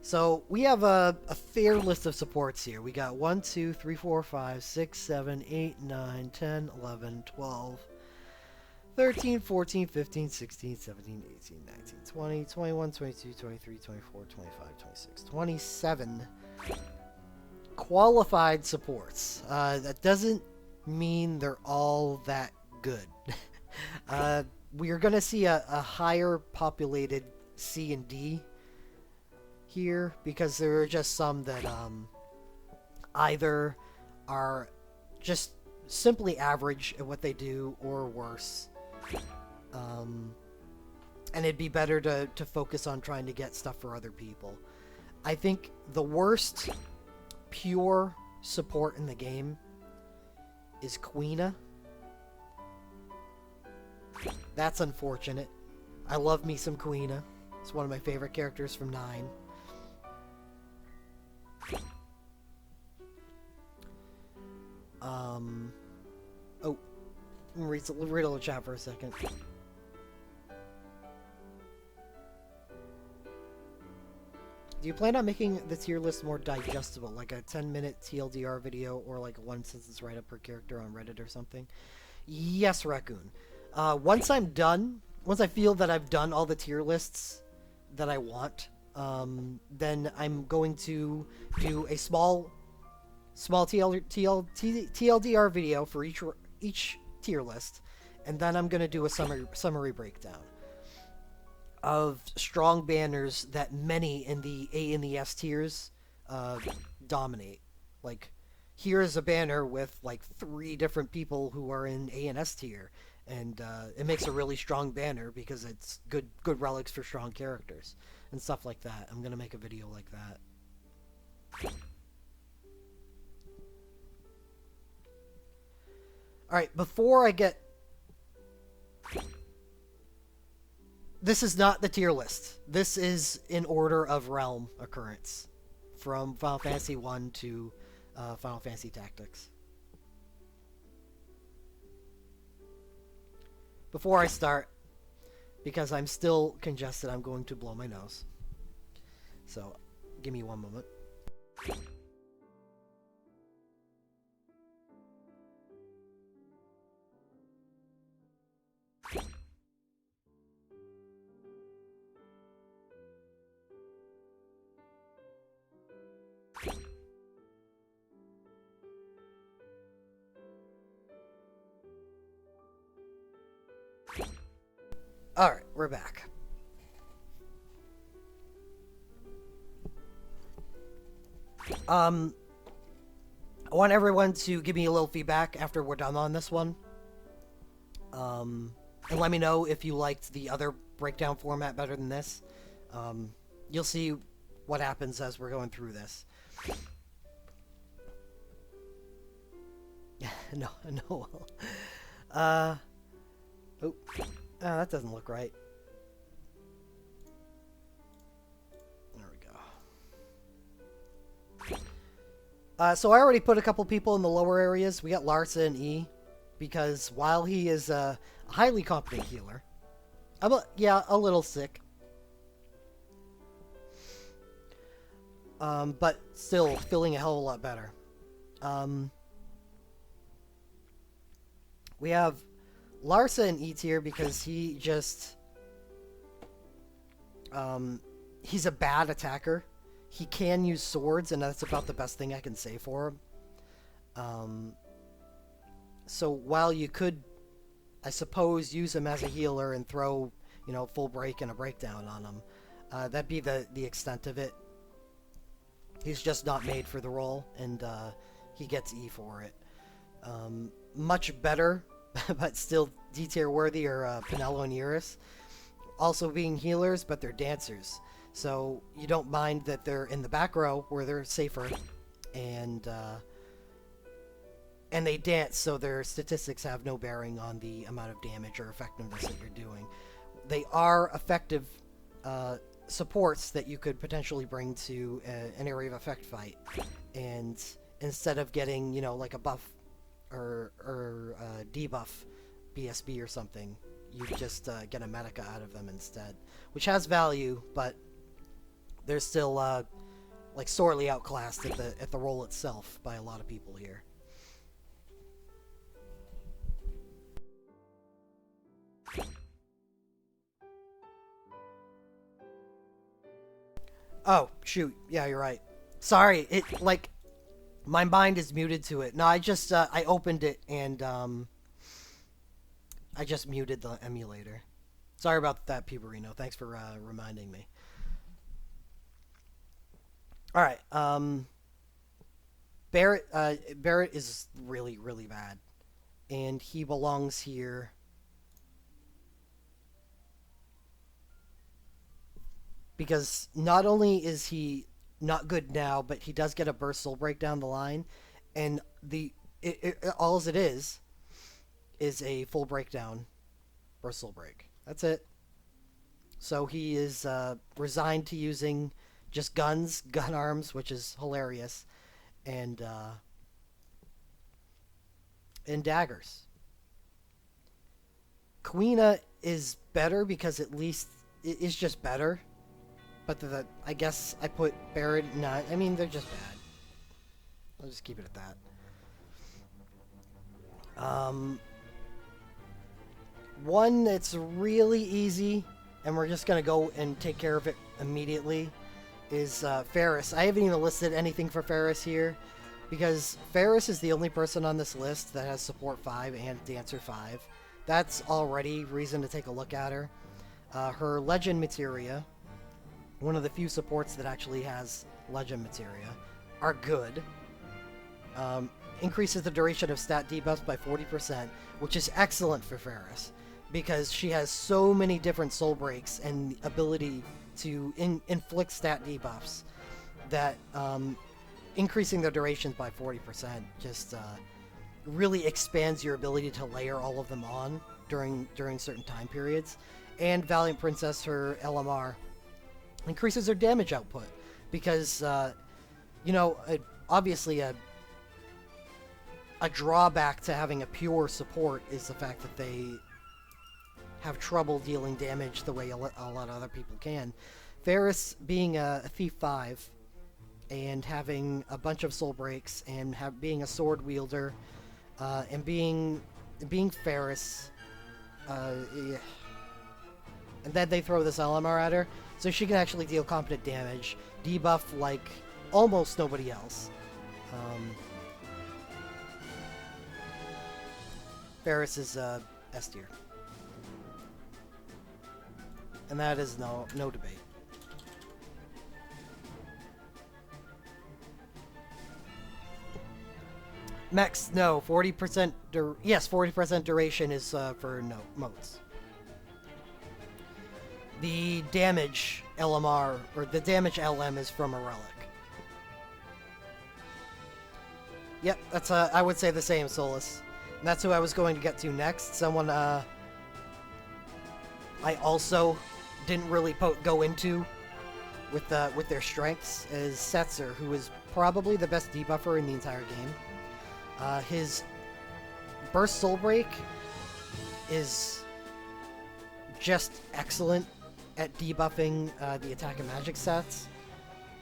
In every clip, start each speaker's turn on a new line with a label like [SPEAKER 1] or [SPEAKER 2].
[SPEAKER 1] So we have a fair list of supports here. We got 1, 2, 3, 4, 5, 6, 7, 8, 9, 10, 11, 12, 13, 14, 15, 16, 17, 18, 19, 20, 21, 22, 23, 24, 25, 26, 27 qualified supports. That doesn't mean they're all that good. We are going to see a higher populated C and D here because there are just some that either are just simply average at what they do or worse. And it'd be better to focus on trying to get stuff for other people. I think the worst pure support in the game is Queena. That's unfortunate. I love me some Queena. It's one of my favorite characters from 9. Oh, read a little chat for a second. Do you plan on making the tier list more digestible, like a 10-minute TLDR video or like a one-sentence write-up per character on Reddit or something? Yes, Raccoon. Once I'm done, once I feel that I've done all the tier lists that I want, then I'm going to do a small TLDR video for each tier list, and then I'm going to do a summary breakdown of strong banners that many in the A and the S tiers dominate. Like, here's a banner with like 3 different people who are in A and S tier, and it makes a really strong banner because it's good relics for strong characters and stuff like that. I'm gonna make a video like that. Alright, before I get... This is not the tier list. This is in order of realm occurrence. From Final Fantasy 1 to Final Fantasy Tactics. Before I start, because I'm still congested, I'm going to blow my nose. So, give me one moment. Alright, we're back. I want everyone to give me a little feedback after we're done on this one. And let me know if you liked the other breakdown format better than this. You'll see what happens as we're going through this. No. Oh, that doesn't look right. There we go. So I already put a couple people in the lower areas. We got Larsa and E, because while he is a highly competent healer, a little sick. But still feeling a hell of a lot better. We have Larsa in E tier because he just... he's a bad attacker. He can use swords, and that's about the best thing I can say for him. So while you could, I suppose, use him as a healer and throw, full break and a breakdown on him, that'd be the extent of it. He's just not made for the role, and he gets E for it. Much better, but still D-tier worthy, are Pinello and Iris. Also being healers, but they're dancers. So you don't mind that they're in the back row where they're safer, and they dance, so their statistics have no bearing on the amount of damage or effectiveness that you're doing. They are effective supports that you could potentially bring to an area of effect fight, and instead of getting, like a buff or debuff BSB or something, you just get a Medica out of them instead, which has value, but they're still like sorely outclassed at the role itself by a lot of people here. Oh, shoot. Yeah, you're right. Sorry, it, like, my mind is muted to it. No, I just, I opened it and, I just muted the emulator. Sorry about that, Puberino. Thanks for, reminding me. Alright, Barrett is really, really bad. And he belongs here. Because not only is he not good now, but he does get a burst soul break down the line, and all it is a full breakdown burst soul break. That's it. So he is resigned to using just gun arms, which is hilarious, and daggers. Quina is better because at least it is just better. But I guess I put Barrett. No, I mean they're just bad. I'll just keep it at that. One that's really easy, and we're just gonna go and take care of it immediately, is Ferris. I haven't even listed anything for Ferris here, because Ferris is the only person on this list that has support 5 and dancer 5. That's already reason to take a look at her. Her legend materia, one of the few supports that actually has legend materia, are good. Increases the duration of stat debuffs by 40%, which is excellent for Ferris, because she has so many different soul breaks and the ability to inflict stat debuffs that increasing their durations by 40% just really expands your ability to layer all of them on during certain time periods. And Valiant Princess, her LMR, increases their damage output because, obviously a drawback to having a pure support is the fact that they have trouble dealing damage the way a lot of other people can. Ferris being a Thief 5 and having a bunch of soul breaks and being a sword wielder and being Ferris, and then they throw this LMR at her, so she can actually deal competent damage, debuff like almost nobody else. Ferris is S tier. And that is no debate. Max, no, 40%, yes, 40% duration is for no modes. The damage LMR, or the damage LM, is from a relic. Yep, that's I would say the same, Solus. And that's who I was going to get to next. Someone I also didn't really go into with their strengths is Setzer, who is probably the best debuffer in the entire game. His burst soul break is just excellent at debuffing the attack and magic sets.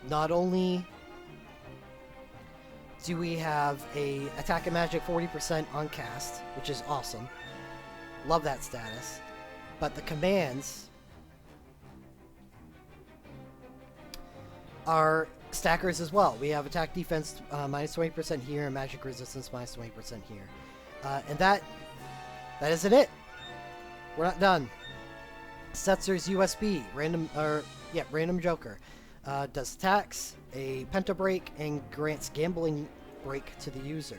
[SPEAKER 1] Not only do we have a attack and magic 40% on cast, which is awesome. Love that status. But the commands are stackers as well. We have attack defense minus 20% here and magic resistance minus 20% here. And that isn't it. We're not done. Setzer's USB, random joker. Does attacks, a penta break, and grants gambling break to the user.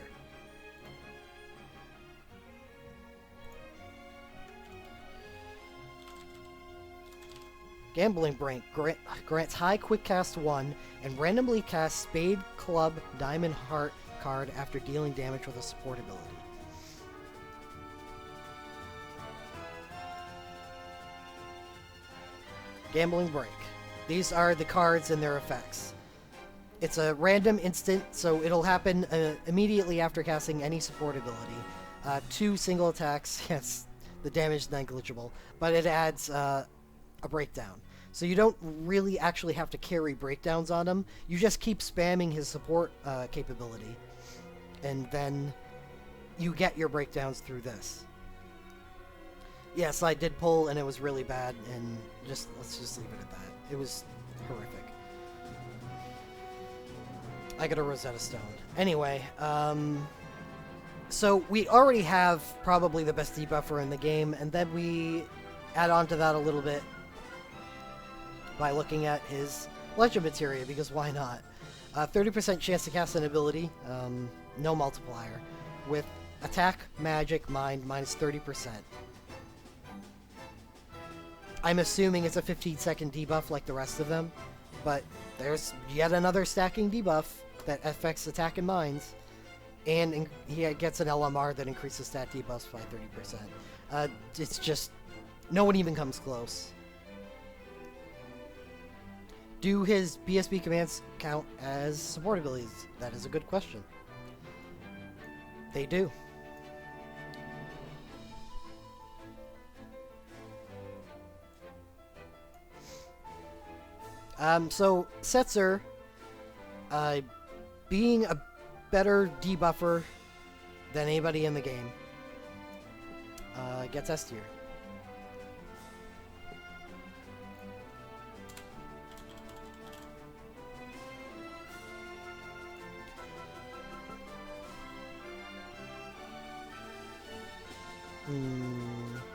[SPEAKER 1] Gambling break grants high quick cast 1 and randomly casts spade, club, diamond, heart card after dealing damage with a support ability. Gambling break. These are the cards and their effects. It's a random instant, so it'll happen immediately after casting any support ability. 2 single attacks, yes, the damage is negligible, but it adds a breakdown. So you don't really actually have to carry breakdowns on him. You just keep spamming his support capability. And then you get your breakdowns through this. Yes, I did pull and it was really bad, and let's just leave it at that. It was horrific. I got a Rosetta Stone. Anyway, so we already have probably the best debuffer in the game, and then we add on to that a little bit by looking at his Legend Materia, because why not? 30% chance to cast an ability, no multiplier, with attack, magic, mind, minus 30%. I'm assuming it's a 15-second debuff like the rest of them, but there's yet another stacking debuff that affects attack and minds, and he gets an LMR that increases stat debuffs by 30%. It's just, no one even comes close. Do his BSB commands count as support abilities? That is a good question. They do. So Setzer, being a better debuffer than anybody in the game, gets S tier.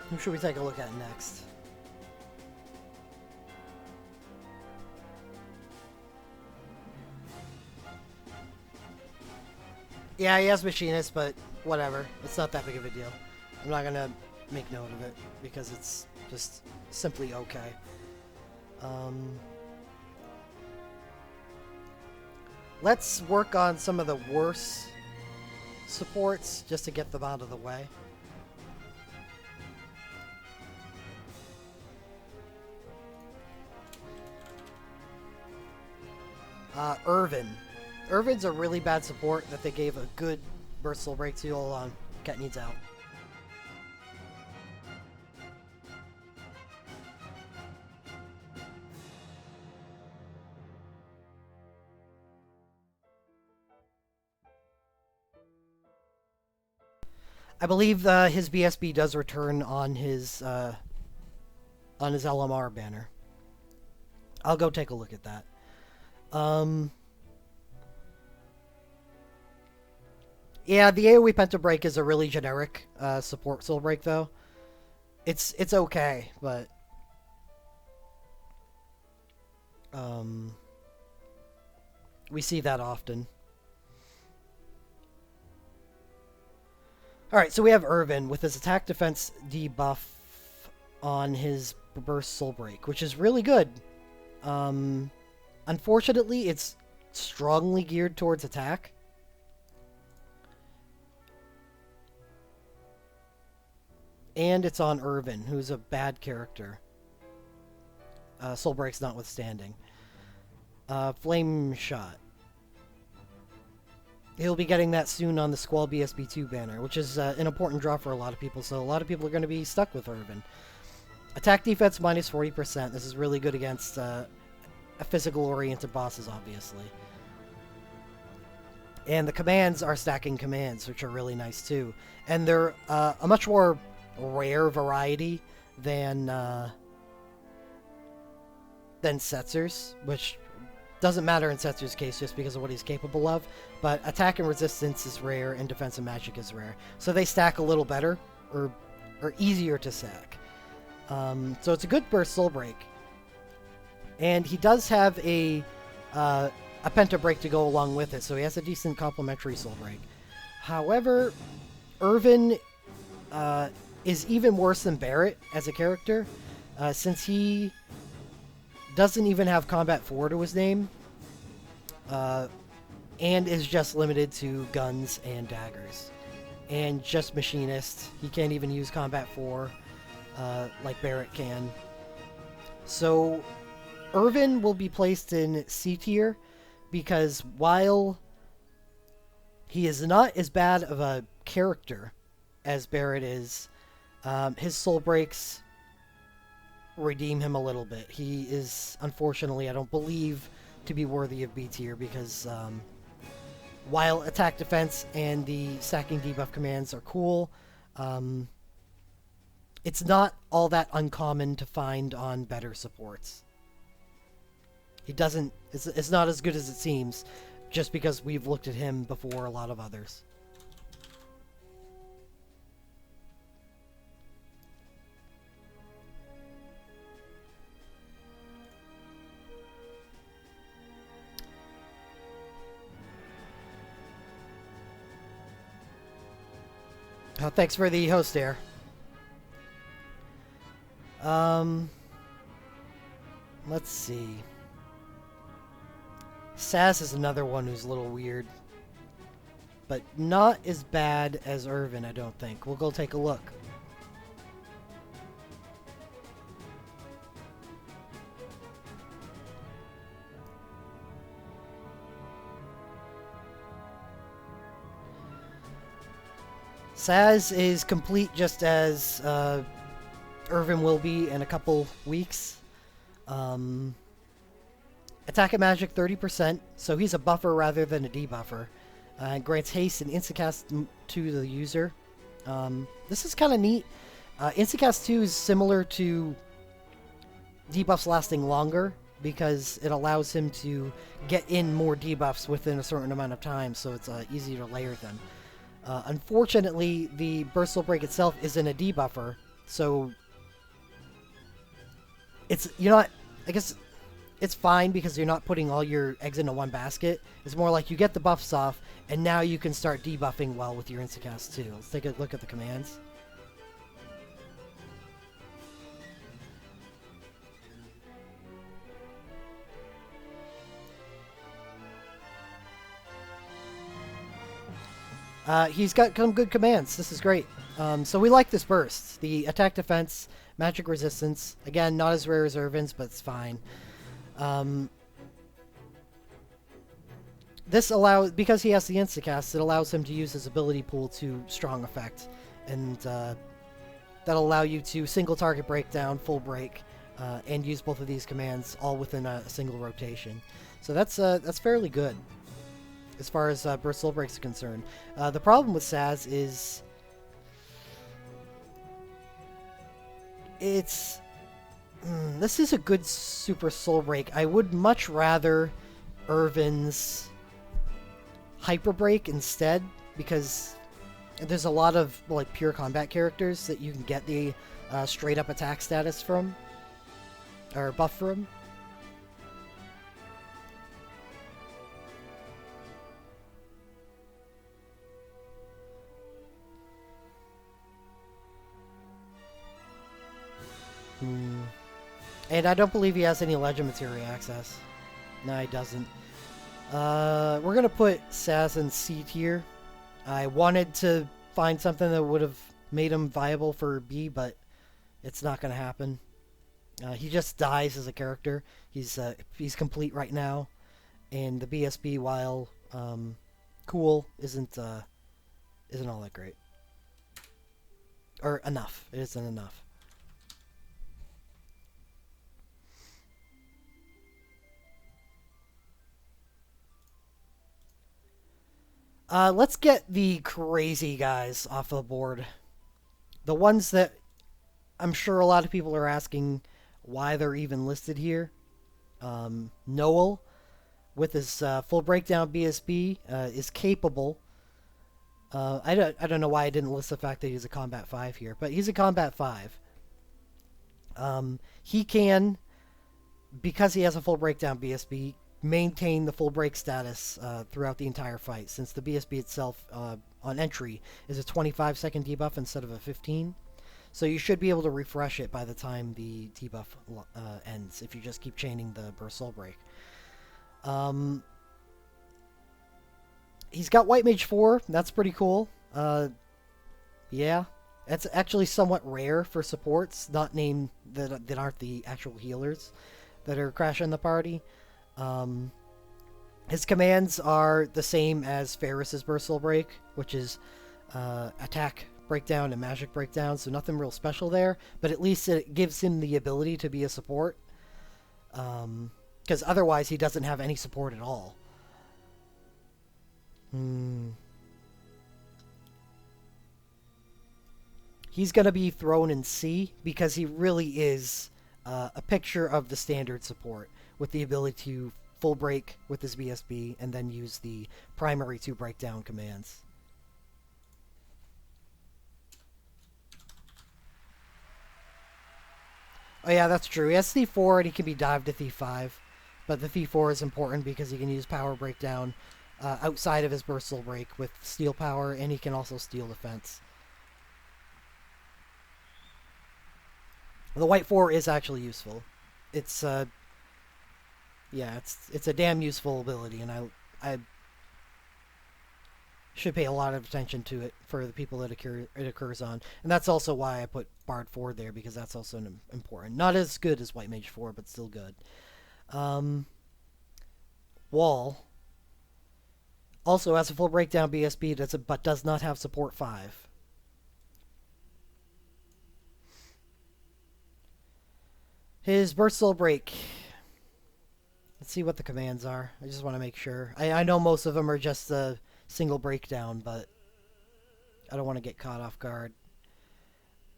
[SPEAKER 1] Who should we take a look at next? Yeah, he has Machinist, but whatever. It's not that big of a deal. I'm not gonna make note of it, because it's just simply okay. Let's work on some of the worse supports, just to get them out of the way. Earvin. Earvin's a really bad support that they gave a good burst soul break to. Hold on. Cat needs out. I believe his BSB does return on his LMR banner. I'll go take a look at that. Yeah, the AoE Penta Break is a really generic support soul break, though. It's okay, but we see that often. Alright, so we have Earvin with his attack defense debuff on his burst soul break, which is really good. Unfortunately, it's strongly geared towards attack. And it's on Earvin, who's a bad character. Soul Breaks notwithstanding. Flame Shot. He'll be getting that soon on the Squall BSB2 banner, which is an important draw for a lot of people, so a lot of people are going to be stuck with Earvin. Attack defense minus 40%. This is really good against physical-oriented bosses, obviously. And the commands are stacking commands, which are really nice, too. And they're a much more rare variety than Setzer's, which doesn't matter in Setzer's case just because of what he's capable of, but attack and resistance is rare and defense and magic is rare. So they stack a little better, or easier to stack. So it's a good burst soul break. And he does have a Penta break to go along with it, so he has a decent complementary soul break. However, Earvin is even worse than Barrett as a character, since he doesn't even have Combat 4 to his name, and is just limited to guns and daggers, and just Machinist. He can't even use Combat 4 like Barrett can. So Earvin will be placed in C tier, because while he is not as bad of a character as Barrett is, his soul breaks redeem him a little bit. He is, unfortunately, I don't believe, to be worthy of B tier because while attack defense and the stacking debuff commands are cool, it's not all that uncommon to find on better supports. He doesn't, it's not as good as it seems, just because we've looked at him before a lot of others. Thanks for the host there. Let's see. Saz is another one who's a little weird. But not as bad as Earvin, I don't think. We'll go take a look. Saz is complete just as Earvin will be in a couple weeks. Attack and magic 30%, so he's a buffer rather than a debuffer. Grants haste and instacast to the user. This is kind of neat. Instacast 2 is similar to debuffs lasting longer because it allows him to get in more debuffs within a certain amount of time, so it's easy to layer them. Unfortunately, the Burst Soul Break itself isn't a debuffer, so it's, you know what, I guess it's fine because you're not putting all your eggs into one basket. It's more like you get the buffs off, and now you can start debuffing well with your Instacast too. Let's take a look at the commands. He's got some good commands. This is great. So we like this burst. The attack defense, magic resistance. Again, not as rare as Earvin's, but it's fine. This allows, because he has the instacast, it allows him to use his ability pool to strong effect. And that'll allow you to single target breakdown, full break, and use both of these commands all within a single rotation. So that's fairly good as far as Burst Soul Breaks are concerned. The problem with Saz is it's... this is a good Super Soul Break. I would much rather Earvin's Hyper Break instead, because there's a lot of like pure combat characters that you can get the straight up attack status from, or buff from. And I don't believe he has any Legend Materia access. No, he doesn't. We're going to put Saz in C tier. I wanted to find something that would have made him viable for B, but it's not going to happen. He just dies as a character. He's complete right now. And the BSB, while cool, isn't all that great. Or enough. It isn't enough. Let's get the crazy guys off the board. The ones that I'm sure a lot of people are asking why they're even listed here. Noel, with his full breakdown BSB, is capable. I don't know why I didn't list the fact that he's a Combat 5 here, but he's a Combat 5. He can, because he has a full breakdown BSB, maintain the full break status throughout the entire fight, since the BSB itself on entry is a 25-second debuff instead of a 15. So you should be able to refresh it by the time the debuff ends, if you just keep chaining the Burst Soul Break. He's got White Mage 4. That's pretty cool. Yeah. That's actually somewhat rare for supports, not named that aren't the actual healers that are crashing the party. His commands are the same as Ferris's Burst Soul Break, which is attack breakdown and magic breakdown, so nothing real special there, but at least it gives him the ability to be a support. Because otherwise he doesn't have any support at all. He's going to be thrown in C because he really is a picture of the standard support with the ability to full break with his BSB and then use the primary 2 breakdown commands. Oh yeah, that's true. He has Thief4 and he can be dived to Thief5. But the Thief4 is important because he can use power breakdown outside of his burst soul break with steel power, and he can also steal defense. The white 4 is actually useful. It's yeah, it's a damn useful ability, and I should pay a lot of attention to it for the people that it occurs on. And that's also why I put Bard 4 there, because that's also important. Not as good as White Mage 4, but still good. Wall also has a full breakdown BSB, but does not have support 5. His burst soul break. Let's see what the commands are. I just want to make sure. I know most of them are just a single breakdown, but I don't want to get caught off guard.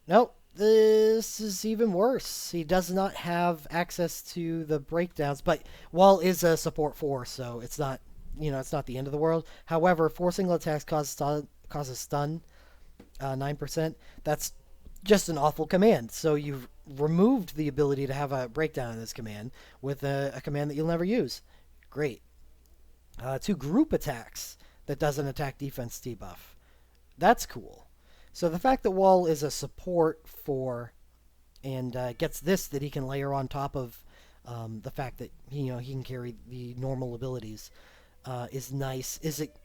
[SPEAKER 1] Nope, this is even worse. He does not have access to the breakdowns, but Wall is a support 4, so it's not, it's not the end of the world. However, 4 single attacks causes stun, 9%. That's just an awful command. So you've removed the ability to have a breakdown in this command with a command that you'll never use. Great. 2 group attacks that does an attack defense debuff. That's cool. So the fact that Wall is a support 4 and gets this that he can layer on top of the fact that he can carry the normal abilities is nice. Is it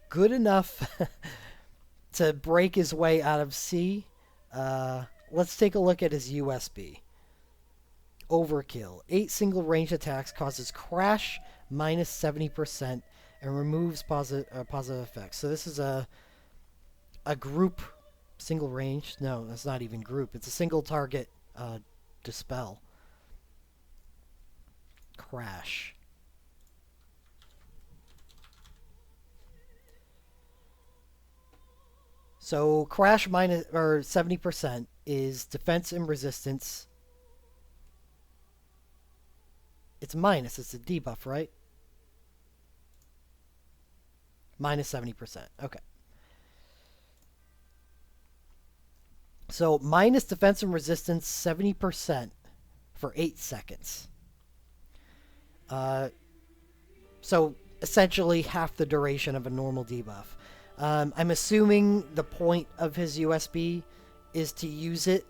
[SPEAKER 1] good enough to break his way out of C? Let's take a look at his USB. Overkill. 8 single range attacks causes crash minus 70% and removes positive effects. So this is a group single range. No, that's not even group. It's a single target dispel. Crash. So crash minus 70% is defense and resistance. It's minus. It's a debuff, right? Minus 70%. Okay. So minus defense and resistance 70% for 8 seconds. So essentially half the duration of a normal debuff. I'm assuming the point of his USB is to use it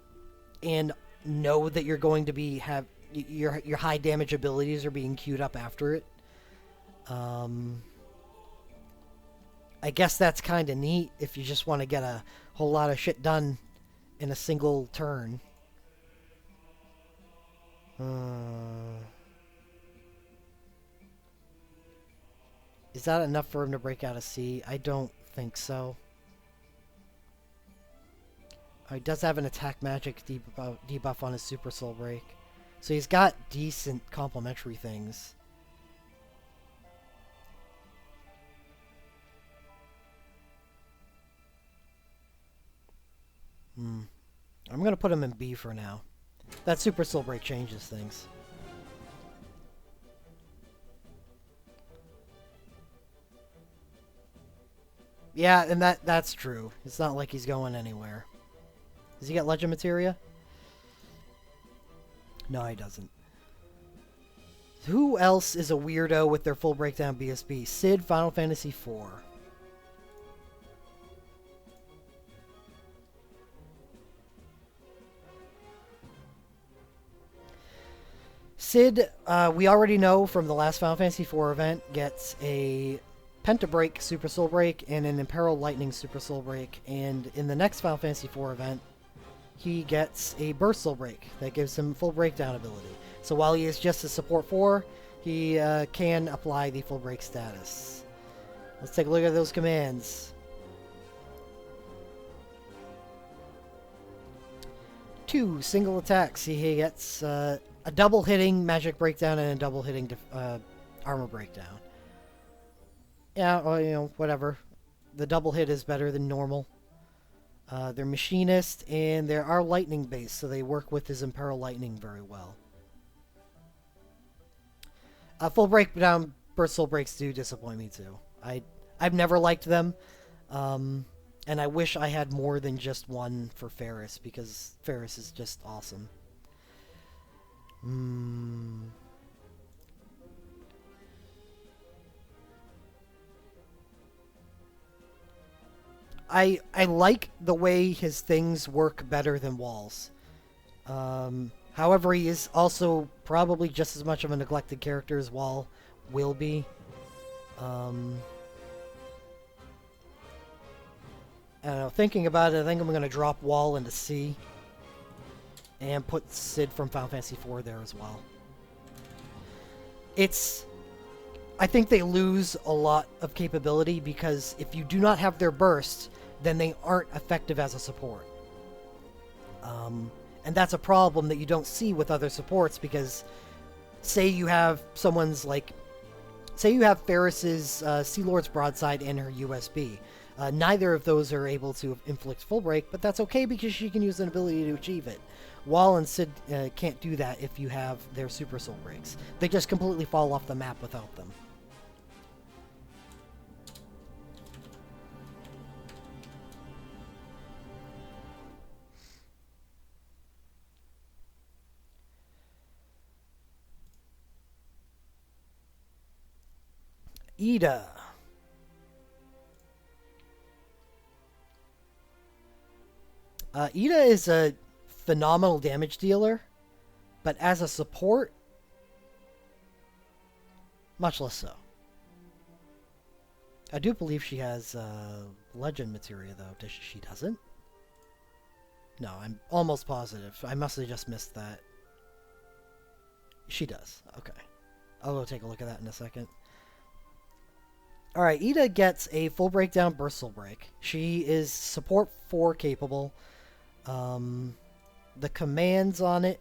[SPEAKER 1] and know that you're going to have your high damage abilities are being queued up after it. I guess that's kind of neat if you just want to get a whole lot of shit done in a single turn. Is that enough for him to break out of C? I don't think so. He does have an attack magic debuff on his Super Soul Break. So he's got decent complementary things. I'm going to put him in B for now. That Super Soul Break changes things. Yeah, and that's true. It's not like he's going anywhere. Does he get Legend Materia? No, he doesn't. Who else is a weirdo with their full breakdown BSB? Sid, Final Fantasy IV. Sid, we already know from the last Final Fantasy IV event, gets a Pentabreak Super Soul Break and an Imperil Lightning Super Soul Break. And in the next Final Fantasy IV event, he gets a Burst Soul Break that gives him full breakdown ability. So while he is just a support 4, he can apply the full break status. Let's take a look at those commands. 2 single attacks. He gets a double hitting magic breakdown and a double hitting armor breakdown. Yeah, well, you know, whatever. The double hit is better than normal. They're machinist and they are lightning based, so they work with his Imperil Lightning very well. Full breakdown burst soul breaks do disappoint me too. I've never liked them. And I wish I had more than just one for Ferris, because Ferris is just awesome. I like the way his things work better than Wall's. However, he is also probably just as much of a neglected character as Wall will be. I don't know, thinking about it, I think I'm going to drop Wall into C. And put Sid from Final Fantasy IV there as well. I think they lose a lot of capability because if you do not have their burst, then they aren't effective as a support. And that's a problem that you don't see with other supports because say you have someone's like... Say you have Ferris's Sea Lord's Broadside and her USB. Neither of those are able to inflict full break, but that's okay because she can use an ability to achieve it. Wall and Sid can't do that if you have their super soul breaks. They just completely fall off the map without them. Ida. Ida is a phenomenal damage dealer, but as a support, much less so. I do believe she has legend materia, though. She doesn't? No, I'm almost positive. I must have just missed that. She does. Okay. I'll go take a look at that in a second. Alright, Ida gets a full breakdown burst soul break. She is support 4 capable. The commands on it,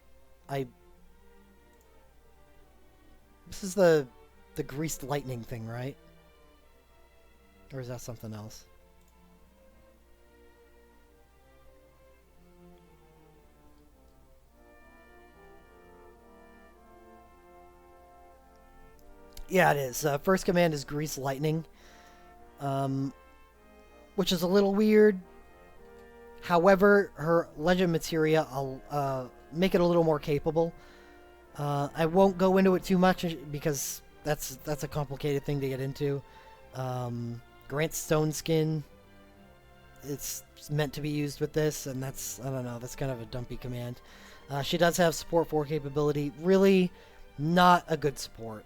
[SPEAKER 1] this is the greased lightning thing, right? Or is that something else? Yeah, it is. First command is Grease Lightning, which is a little weird. However, her Legend Materia, I'll make it a little more capable. I won't go into it too much because that's a complicated thing to get into. Grant Stone Skin, it's meant to be used with this, and that's, I don't know, that's kind of a dumpy command. She does have support 4 capability. Really not a good support.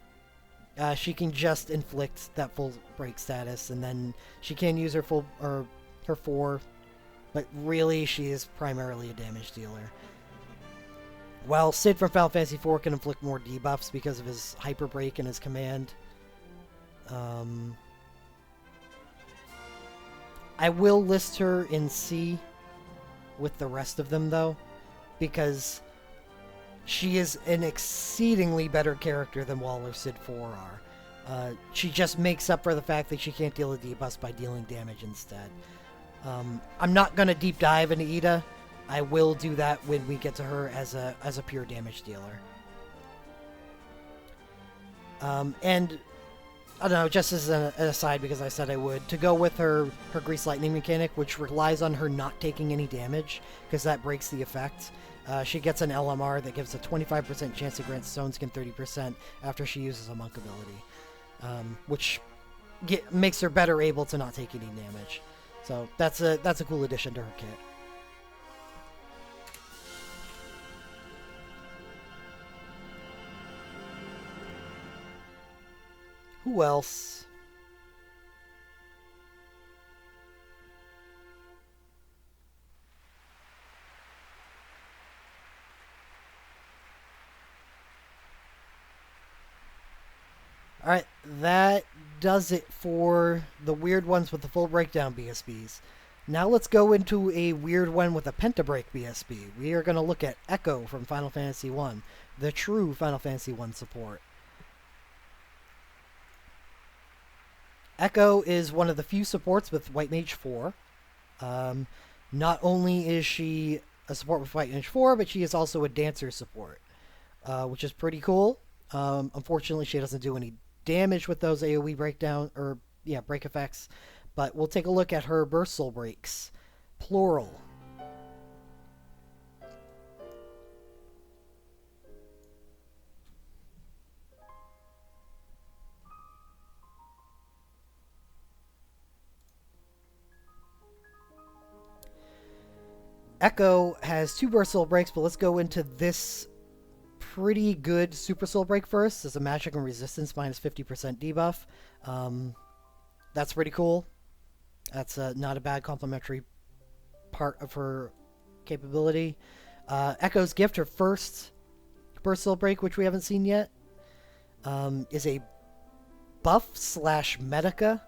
[SPEAKER 1] She can just inflict that full break status, and then she can use her her 4, but really she is primarily a damage dealer. While Sid from Final Fantasy IV can inflict more debuffs because of his hyper break and his command. I will list her in C with the rest of them though, because she is an exceedingly better character than Wall or Sid 4 are. She just makes up for the fact that she can't deal a debuff by dealing damage instead. I'm not going to deep dive into Ida. I will do that when we get to her as a pure damage dealer. And I don't know, just as an aside, because I said I would, to go with her Grease Lightning mechanic, which relies on her not taking any damage, because that breaks the effect. She gets an LMR that gives a 25% chance to grant Stone Skin 30% after she uses a monk ability, which makes her better able to not take any damage. So that's a cool addition to her kit. Who else? Alright, that does it for the weird ones with the full breakdown BSBs. Now let's go into a weird one with a pentabreak BSB. We are going to look at Echo from Final Fantasy 1, the true Final Fantasy 1 support. Echo is one of the few supports with White Mage 4. Not only is she a support with White Mage 4, but she is also a dancer support, which is pretty cool. Unfortunately, she doesn't do any damage with those AoE break effects, but we'll take a look at her burst soul breaks. Plural. Echo has 2 burst soul breaks, but let's go into this pretty good super soul break first. There's a magic and resistance minus 50% debuff. That's pretty cool. That's not a bad complementary part of her capability. Echo's gift, her first burst soul break, which we haven't seen yet, is a buff slash medica.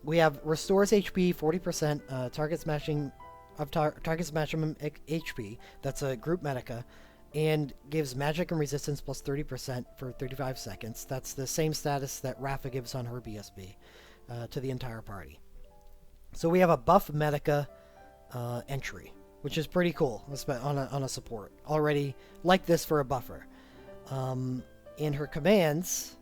[SPEAKER 1] We have restores HP 40%, targets matching HP. That's a group medica, and gives magic and resistance plus 30% for 35 seconds. That's the same status that Rafa gives on her BSB to the entire party. So we have a buff medica entry, which is pretty cool on a support. Already like this for a buffer. In her commands,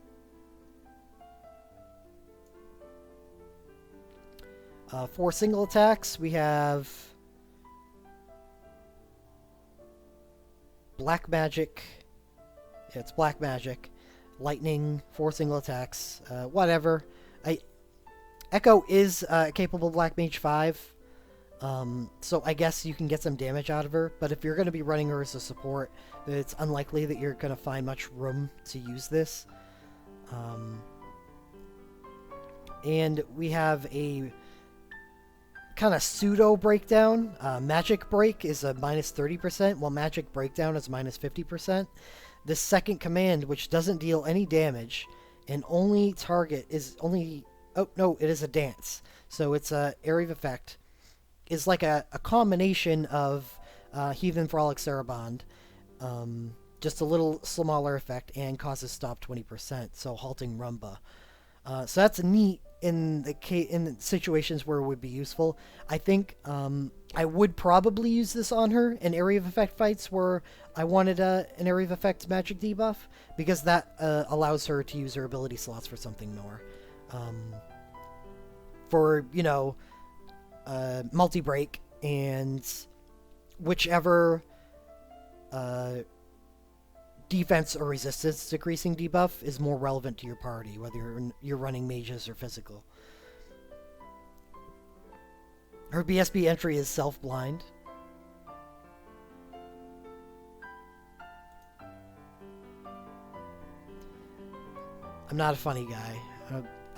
[SPEAKER 1] for single attacks, we have Black Magic. Yeah, it's Black Magic. Lightning, 4 single attacks. Whatever. Echo is capable Black Mage 5. So I guess you can get some damage out of her. But if you're going to be running her as a support, it's unlikely that you're going to find much room to use this. And we have a kind of pseudo breakdown. Magic Break is a minus 30%, while Magic Breakdown is minus 50%. The second command, which doesn't deal any damage, and only target is only... Oh, no, it is a dance. So it's a area of effect. It's like a combination of Heathen Frolic Saraband, just a little smaller effect, and causes stop 20%, so halting Rumba. So that's neat in situations where it would be useful. I think I would probably use this on her in area of effect fights where I wanted an area of effect magic debuff, because that allows her to use her ability slots for something more. For, multi-break and whichever defense or resistance decreasing debuff is more relevant to your party, whether you're running mages or physical. Her BSB entry is Self-Blind. I'm not a funny guy.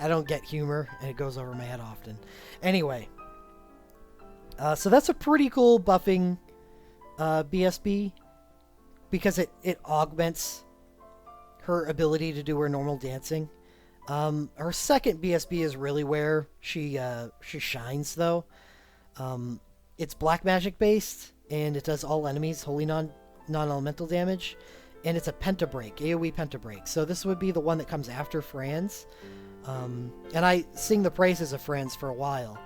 [SPEAKER 1] I don't get humor, and it goes over my head often. Anyway, so that's a pretty cool buffing BSB, because it augments her ability to do her normal dancing. Her second BSB is really where she shines, though. It's black magic based, and it does all enemies wholly non-elemental damage, and it's a pentabreak, AoE pentabreak. So this would be the one that comes after Franz. And I sing the praises of Franz for a while.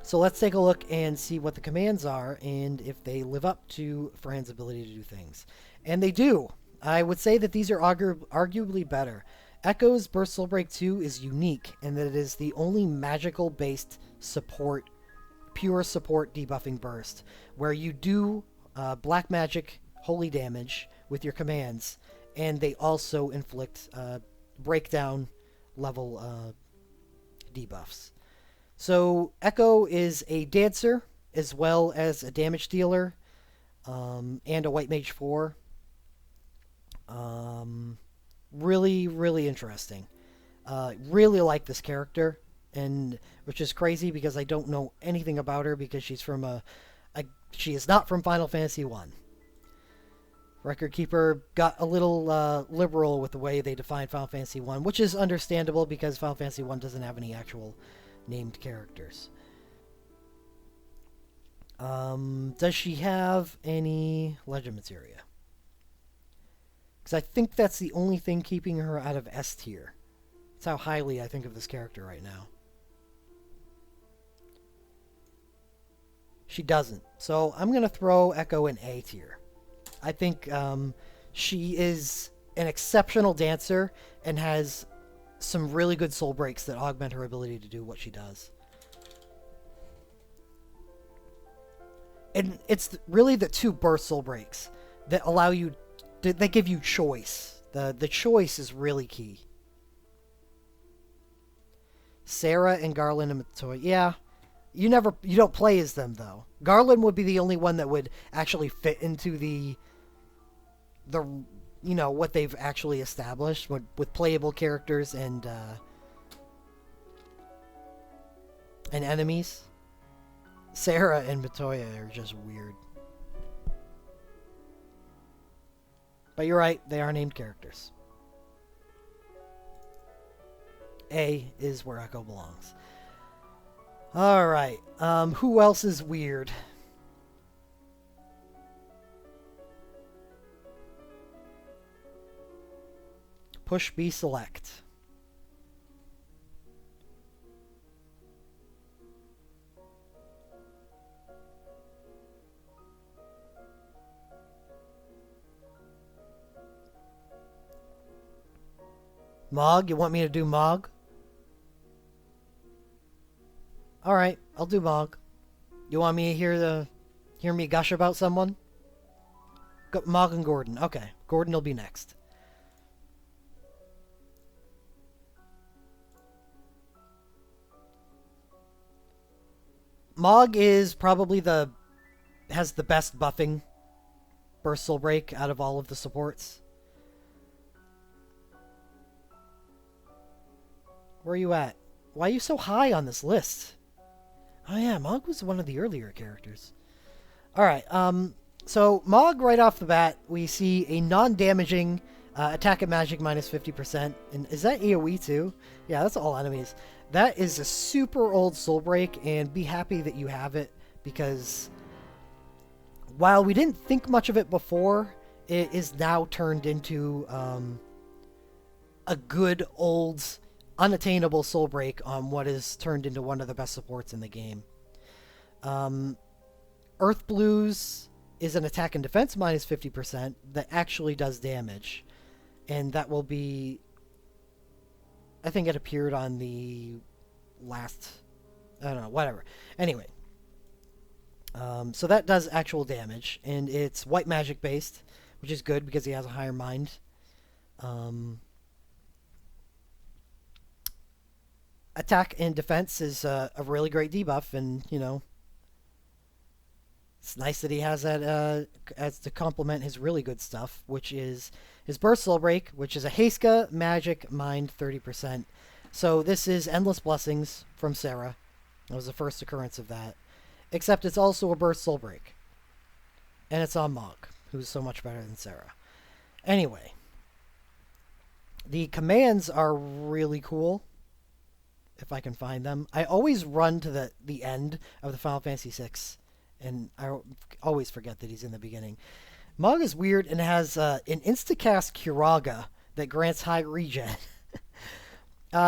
[SPEAKER 1] So let's take a look and see what the commands are, and if they live up to Franz's ability to do things. And they do. I would say that these are arguably better. Echo's Burst Soul Break 2 is unique in that it is the only magical-based support, pure support debuffing burst, where you do black magic holy damage with your commands, and they also inflict breakdown level debuffs. So Echo is a dancer as well as a damage dealer, and a White Mage 4. Really, really interesting. Really like this character, and which is crazy because I don't know anything about her, because she's from she is not from Final Fantasy 1. Record Keeper got a little liberal with the way they define Final Fantasy 1, which is understandable because Final Fantasy 1 doesn't have any actual named characters. Does she have any legend materia? Because I think that's the only thing keeping her out of S tier. That's how highly I think of this character right now. She doesn't. So I'm going to throw Echo in A tier. I think she is an exceptional dancer and has some really good soul breaks that augment her ability to do what she does. And it's really the 2 burst soul breaks that allow you, they give you choice. The choice is really key. Sarah and Garland and Materia. Yeah, you don't play as them though. Garland would be the only one that would actually fit into the what they've actually established with playable characters and enemies. Sarah and Materia are just weird. But you're right, they are named characters. A is where Echo belongs. Alright, who else is weird? Push B select. Mog, you want me to do Mog? Alright, I'll do Mog. You want me to hear me gush about someone? Mog and Gordon. Okay, Gordon will be next. Mog is probably has the best buffing burst soul break out of all of the supports. Where are you at? Why are you so high on this list? Oh yeah, Mog was one of the earlier characters. Alright, so Mog right off the bat, we see a non-damaging attack at magic minus 50%. And is that AoE too? Yeah, that's all enemies. That is a super old soul break, and be happy that you have it, because while we didn't think much of it before, it is now turned into a good old unattainable soul break on what is turned into one of the best supports in the game. Earth Blues is an attack and defense minus 50% that actually does damage. And that will be... I think it appeared on the last... I don't know, whatever. Anyway. So that does actual damage. And it's white magic based, which is good because he has a higher mind. Attack and defense is a really great debuff, and, you know, it's nice that he has that as to complement his really good stuff, which is his Burst Soul Break, which is a Heiska Magic Mind 30%. So this is Endless Blessings from Sarah. That was the first occurrence of that. Except it's also a Burst Soul Break. And it's on Mog, who's so much better than Sarah. Anyway. The commands are really cool, if I can find them. I always run to the end of the Final Fantasy VI, and I always forget that he's in the beginning. Mog is weird and has an instacast Kiraga that grants high regen.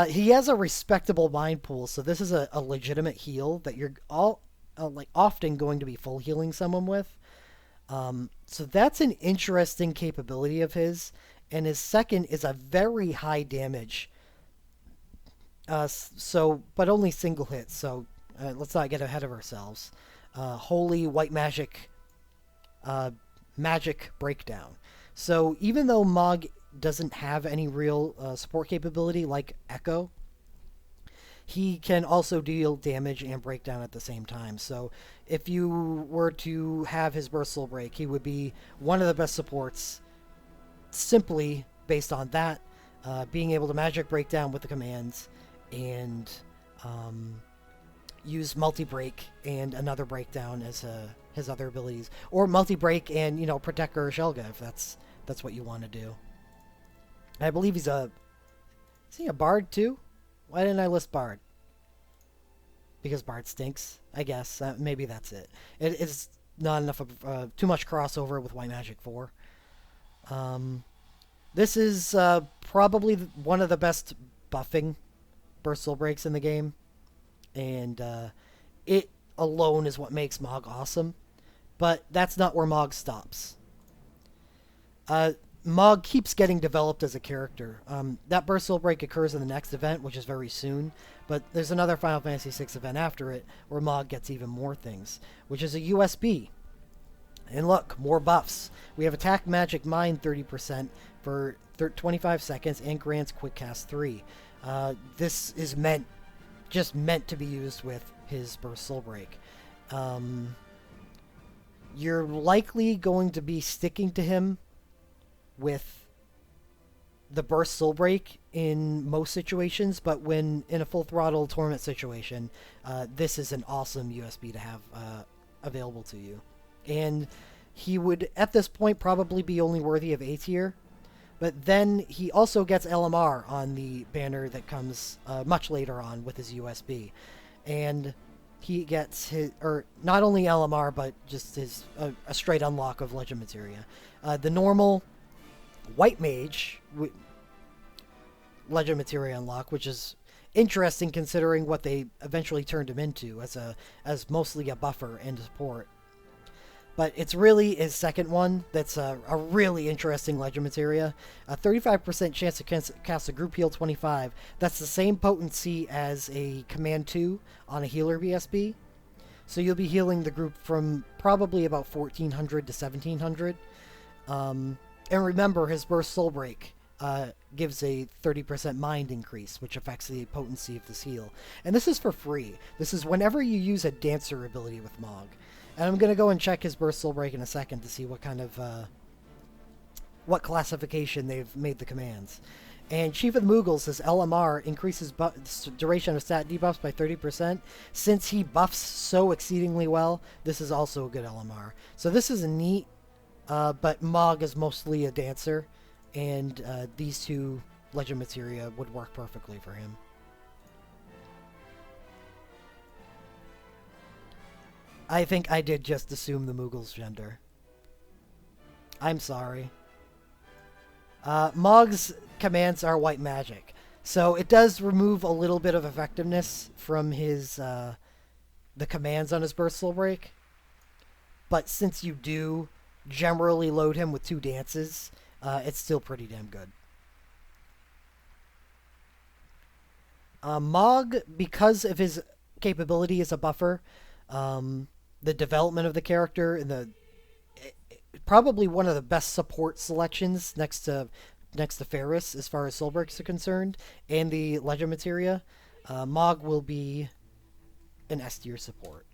[SPEAKER 1] He has a respectable mind pool, so this is a legitimate heal that you're often going to be full healing someone with. So that's an interesting capability of his. And his second is a very high damage. But only single hits, so let's not get ahead of ourselves. Holy White Magic Magic Breakdown. So even though Mog doesn't have any real support capability like Echo, he can also deal damage and breakdown at the same time. So if you were to have his Burst Soul Break, he would be one of the best supports simply based on that, being able to magic breakdown with the commands and use multi-break and another breakdown as his other abilities, or multi-break and, you know, Protector or Shelke if that's what you want to do. I believe is he a bard too? Why didn't I list bard? because Bard stinks, I guess. Maybe that's it. It's not enough of too much crossover with White Magic 4. This is probably one of the best buffing burst soul breaks in the game, and it alone is what makes Mog awesome. But that's not where Mog stops. Mog keeps getting developed as a character. That burst soul break occurs in the next event, which is very soon, but there's another Final Fantasy VI event after it where Mog gets even more things, which is a USB. And look, more buffs. We have Attack Magic Mind 30% for 25 seconds and grants Quick Cast 3. This is just meant to be used with his burst soul break. You're likely going to be sticking to him with the burst soul break in most situations, but when in a full throttle tournament situation, this is an awesome USB to have available to you. And he would, at this point, probably be only worthy of A tier, but then he also gets LMR on the banner that comes much later on with his USB. And he gets his, or not only LMR, but just his a straight unlock of Legend Materia. The normal White Mage Legend Materia unlock, which is interesting considering what they eventually turned him into as mostly a buffer and a support. But it's really his second one that's a really interesting Legend Materia. A 35% chance to cast a group heal 25. That's the same potency as a Command 2 on a healer BSB. So you'll be healing the group from probably about 1400 to 1700. And remember, his Burst Soul Break gives a 30% mind increase, which affects the potency of this heal. And this is for free. This is whenever you use a Dancer ability with Mog. And I'm going to go and check his Burst Soul Break in a second to see what kind of, what classification they've made the commands. And Chief of the Moogles says LMR increases duration of stat debuffs by 30%. Since he buffs so exceedingly well, this is also a good LMR. So this is a neat, but Mog is mostly a dancer, and these two Legend Materia would work perfectly for him. I think I did just assume the Moogle's gender. I'm sorry. Mog's commands are white magic, so it does remove a little bit of effectiveness from his the commands on his Burst Soul Break. But since you do generally load him with 2 dances, it's still pretty damn good. Mog, because of his capability as a buffer, the development of the character, and probably one of the best support selections next to Ferris as far as soul breaks are concerned, and the Legend Materia, Mog will be an S tier support.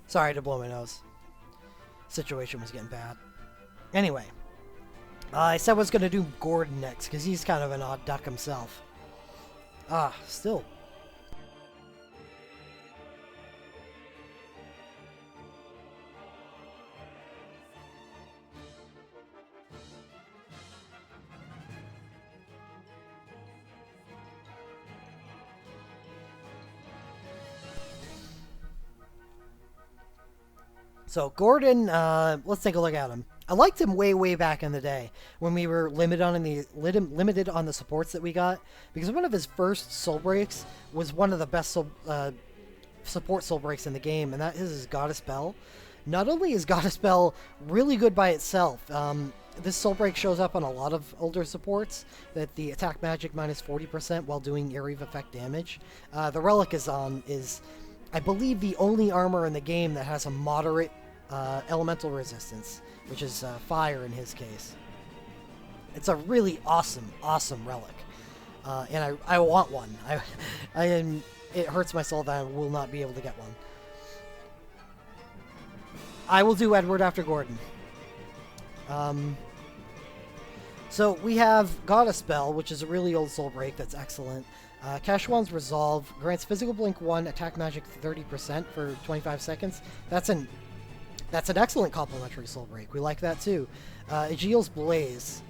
[SPEAKER 1] Sorry to blow my nose. Situation was getting bad. Anyway, I said I was going to do Gordon next, because he's kind of an odd duck himself. Still. So Gordon, let's take a look at him. I liked him way back in the day when we were limited on the supports that we got, because one of his first soul breaks was one of the best support soul breaks in the game, and that is his Goddess Bell. Not only is Goddess Bell really good by itself, this soul break shows up on a lot of older supports, that the attack magic minus 40% while doing area of effect damage. The Relic is I believe, the only armor in the game that has a moderate elemental resistance, which is fire in his case. It's a really awesome relic, and I want one. it hurts my soul that I will not be able to get one. I will do Edward after Gordon. So we have Goddess Spell, which is a really old soul break that's excellent. Kashuan's Resolve grants physical blink 1, attack magic 30% for 25 seconds. That's an excellent complementary soul break. We like that too. Aegeal's Blaze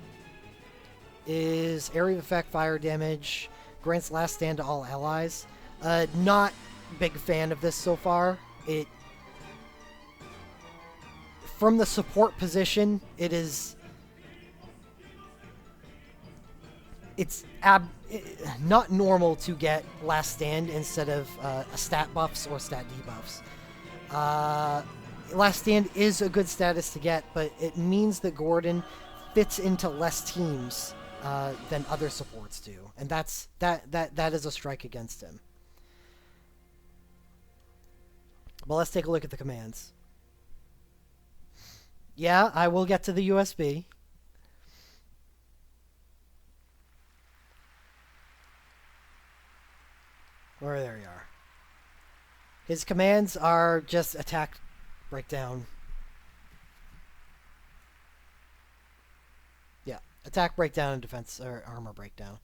[SPEAKER 1] is area of effect, fire damage, grants last stand to all allies. Not big fan of this so far. From the support position, it's not normal to get last stand instead of stat buffs or stat debuffs. Last stand is a good status to get, but it means that Gordon fits into less teams than other supports do, and that is a strike against him. But let's take a look at the commands. Yeah, I will get to the USB. Or there you are. His commands are just attack, breakdown. Yeah, attack, breakdown, and defense or armor breakdown.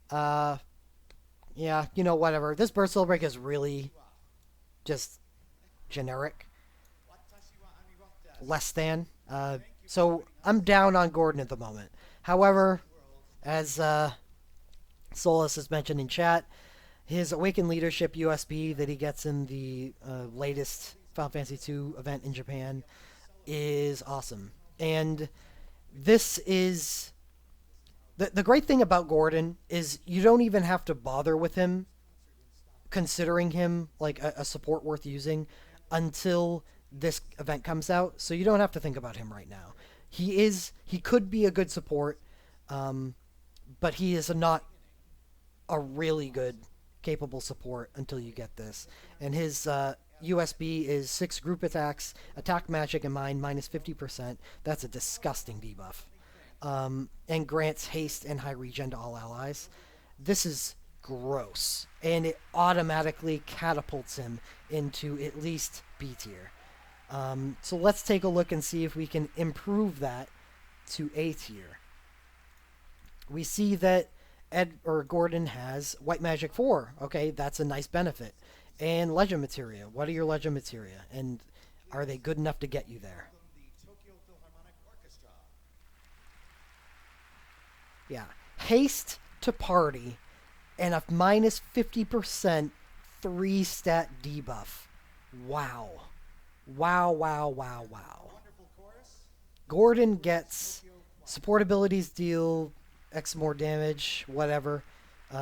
[SPEAKER 1] Yeah, you know, whatever. This burst soul break is really just generic. Less than. So I'm down on Gordon at the moment. However, as Solus has mentioned in chat, his Awakened Leadership USB that he gets in the latest Final Fantasy II event in Japan is awesome. And this is... The great thing about Gordon is you don't even have to bother with him, considering him like a support worth using, until this event comes out. So you don't have to think about him right now. He could be a good support, but he is not a really good capable support until you get this. And his USB is 6 group attacks, attack magic and mine minus 50%. That's a disgusting debuff. And grants haste and high regen to all allies. This is gross, and it automatically catapults him into at least B tier. So let's take a look and see if we can improve that to A tier. We see that Gordon has White Magic 4. Okay, that's a nice benefit. And Legend Materia. What are your Legend Materia? And are they good enough to get you there? Yeah. Haste to party and a minus 50% 3 stat debuff. Wow. Wow, wow, wow, wow. Gordon gets support abilities deal X more damage, whatever.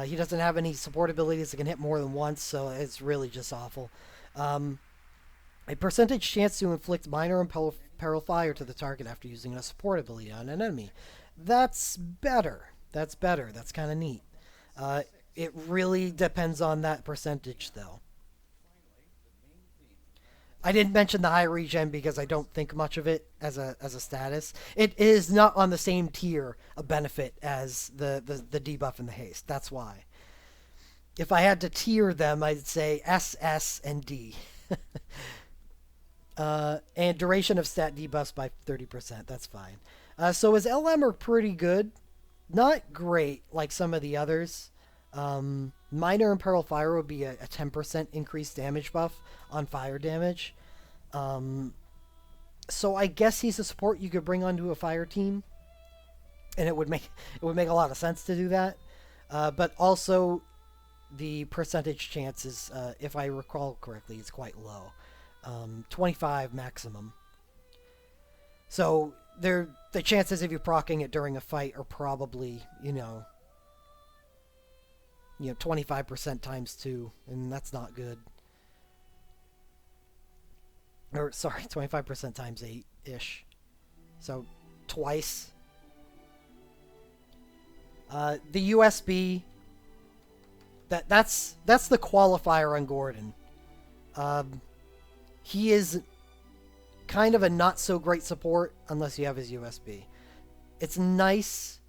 [SPEAKER 1] He doesn't have any support abilities that can hit more than once, so it's really just awful. A percentage chance to inflict minor imperil fire to the target after using a support ability on an enemy. That's better. That's better. That's kind of neat. It really depends on that percentage, though. I didn't mention the high regen because I don't think much of it as a status. It is not on the same tier of benefit as the debuff and the haste. That's why. If I had to tier them, I'd say S, S, and D. And duration of stat debuffs by 30%. That's fine. So his LM are pretty good. Not great like some of the others. Minor Imperil Fire would be a 10% increased damage buff on fire damage. So I guess he's a support you could bring onto a fire team, and it would make a lot of sense to do that. But also, the percentage chances, if I recall correctly, is quite low, 25 maximum. So the chances of you proccing it during a fight are probably 25% times 2, and that's not good. Or, sorry, 25% times 8-ish. So, twice. The USB, that's the qualifier on Gordon. He is kind of a not-so-great support unless you have his USB. It's nice.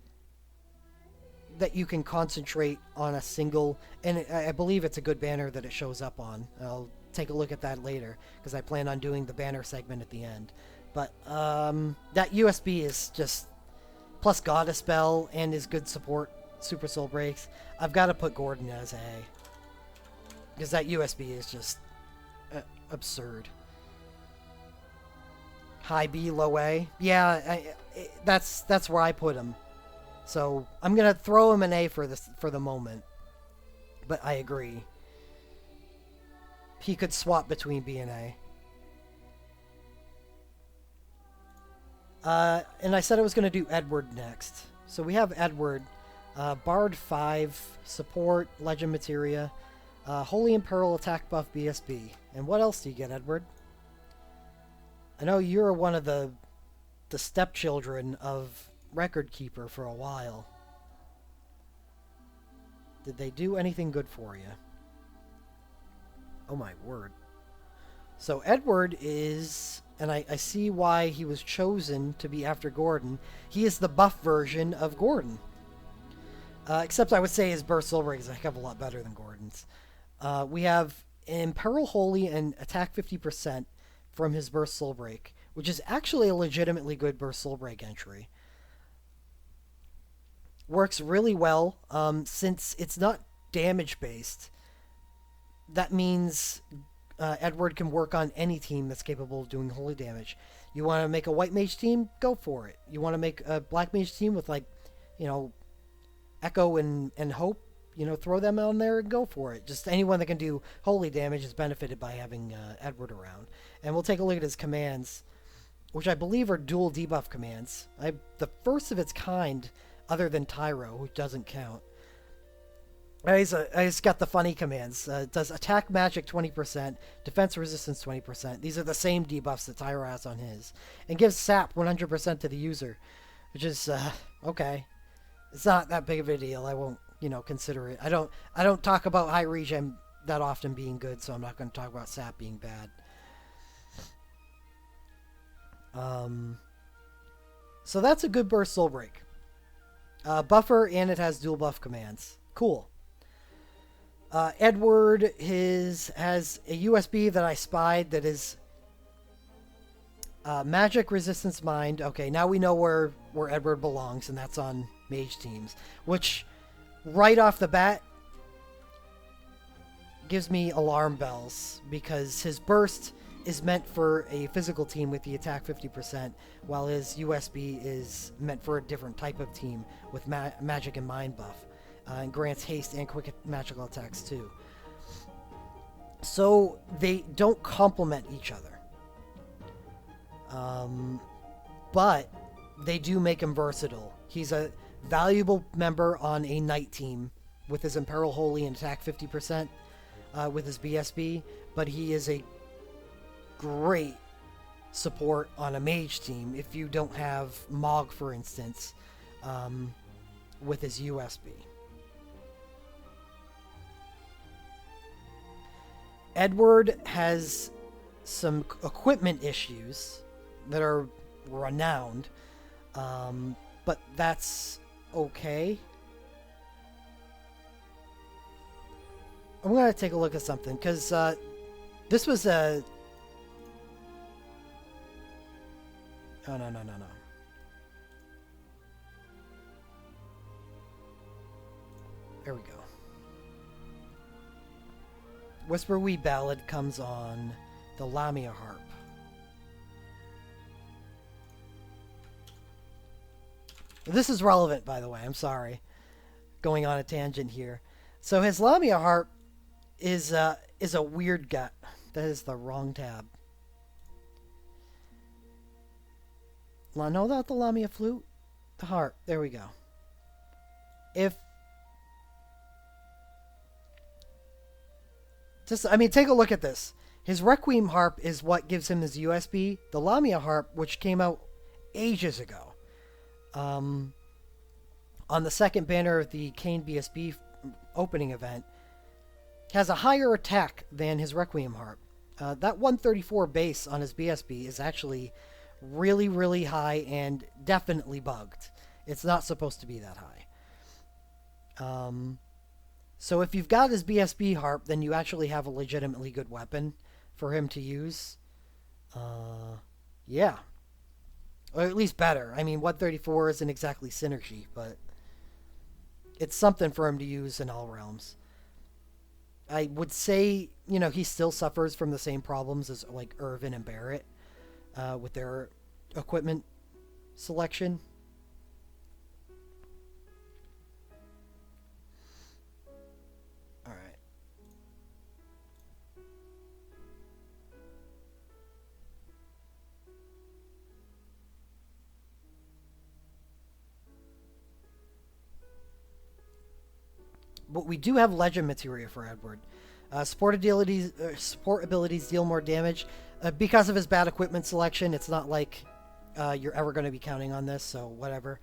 [SPEAKER 1] that you can concentrate on a single, and I believe it's a good banner that it shows up on. I'll take a look at that later because I plan on doing the banner segment at the end. But that USB is just, plus Goddess Spell and his good support, Super Soul Breaks. I've got to put Gordon as A, because that USB is just absurd. High B, low A. Yeah, that's where I put him. So I'm gonna throw him an A for the moment. But I agree. He could swap between B and A. And I said I was gonna do Edward next. So we have Edward, Bard 5, support, Legend Materia, Holy Imperil attack buff BSB. And what else do you get, Edward? I know you're one of the stepchildren of Record Keeper for a while. Did they do anything good for you? Oh my word. So Edward is, and I see why he was chosen to be after Gordon. He is the buff version of Gordon. Except I would say his Burst Soul Break is a heck of a lot better than Gordon's. We have Imperil Holy and attack 50% from his Burst Soul Break, which is actually a legitimately good Burst Soul Break entry. Works really well, since it's not damage based. That means Edward can work on any team that's capable of doing holy damage. You want to make a white mage team? Go for it. You want to make a black mage team with, like, you know, Echo and Hope? You know, throw them on there and go for it. Just anyone that can do holy damage is benefited by having Edward around. And we'll take a look at his commands, which I believe are dual debuff commands. The first of its kind, other than Tyro, which doesn't count. He's got the funny commands. It does attack magic 20%, defense resistance 20%. These are the same debuffs that Tyro has on his. And gives sap 100% to the user, which is, okay. It's not that big of a deal. I won't, consider it. I don't talk about high regen that often being good, so I'm not going to talk about sap being bad. So that's a good Burst Soul Break. Buffer, and it has dual buff commands. Cool. Edward has a USB that I spied that is Magic Resistance Mind. Okay, now we know where Edward belongs, and that's on mage teams, which right off the bat gives me alarm bells, because his burst is meant for a physical team with the attack 50%, while his USB is meant for a different type of team with magic and mind buff, and grants haste and quick magical attacks too. So they don't complement each other, but they do make him versatile. He's a valuable member on a knight team with his Imperil Holy and attack 50% with his BSB, but he is a great support on a mage team if you don't have Mog, for instance, with his USB. Edward has some equipment issues that are renowned, but that's okay. I'm going to take a look at something, because this was a... Oh, no. There we go. Whisper Wee Ballad comes on the Lamia Harp. This is relevant, by the way. I'm sorry. Going on a tangent here. So his Lamia Harp is a weird gut. That is the wrong tab. No, not the Lamia Flute. The harp. There we go. Take a look at this. His Requiem Harp is what gives him his USB. The Lamia Harp, which came out ages ago, on the second banner of the Kane BSB opening event, has a higher attack than his Requiem Harp. That 134 base on his BSB is actually really, really high and definitely bugged. It's not supposed to be that high. So if you've got his BSB harp, then you actually have a legitimately good weapon for him to use. Yeah. Or at least better. I mean, 134 isn't exactly synergy, but it's something for him to use in all realms. I would say, he still suffers from the same problems as like Earvin and Barrett with their equipment selection. All right. But we do have legend materia for Edward. Support abilities deal more damage. Because of his bad equipment selection, it's not like you're ever going to be counting on this, so whatever.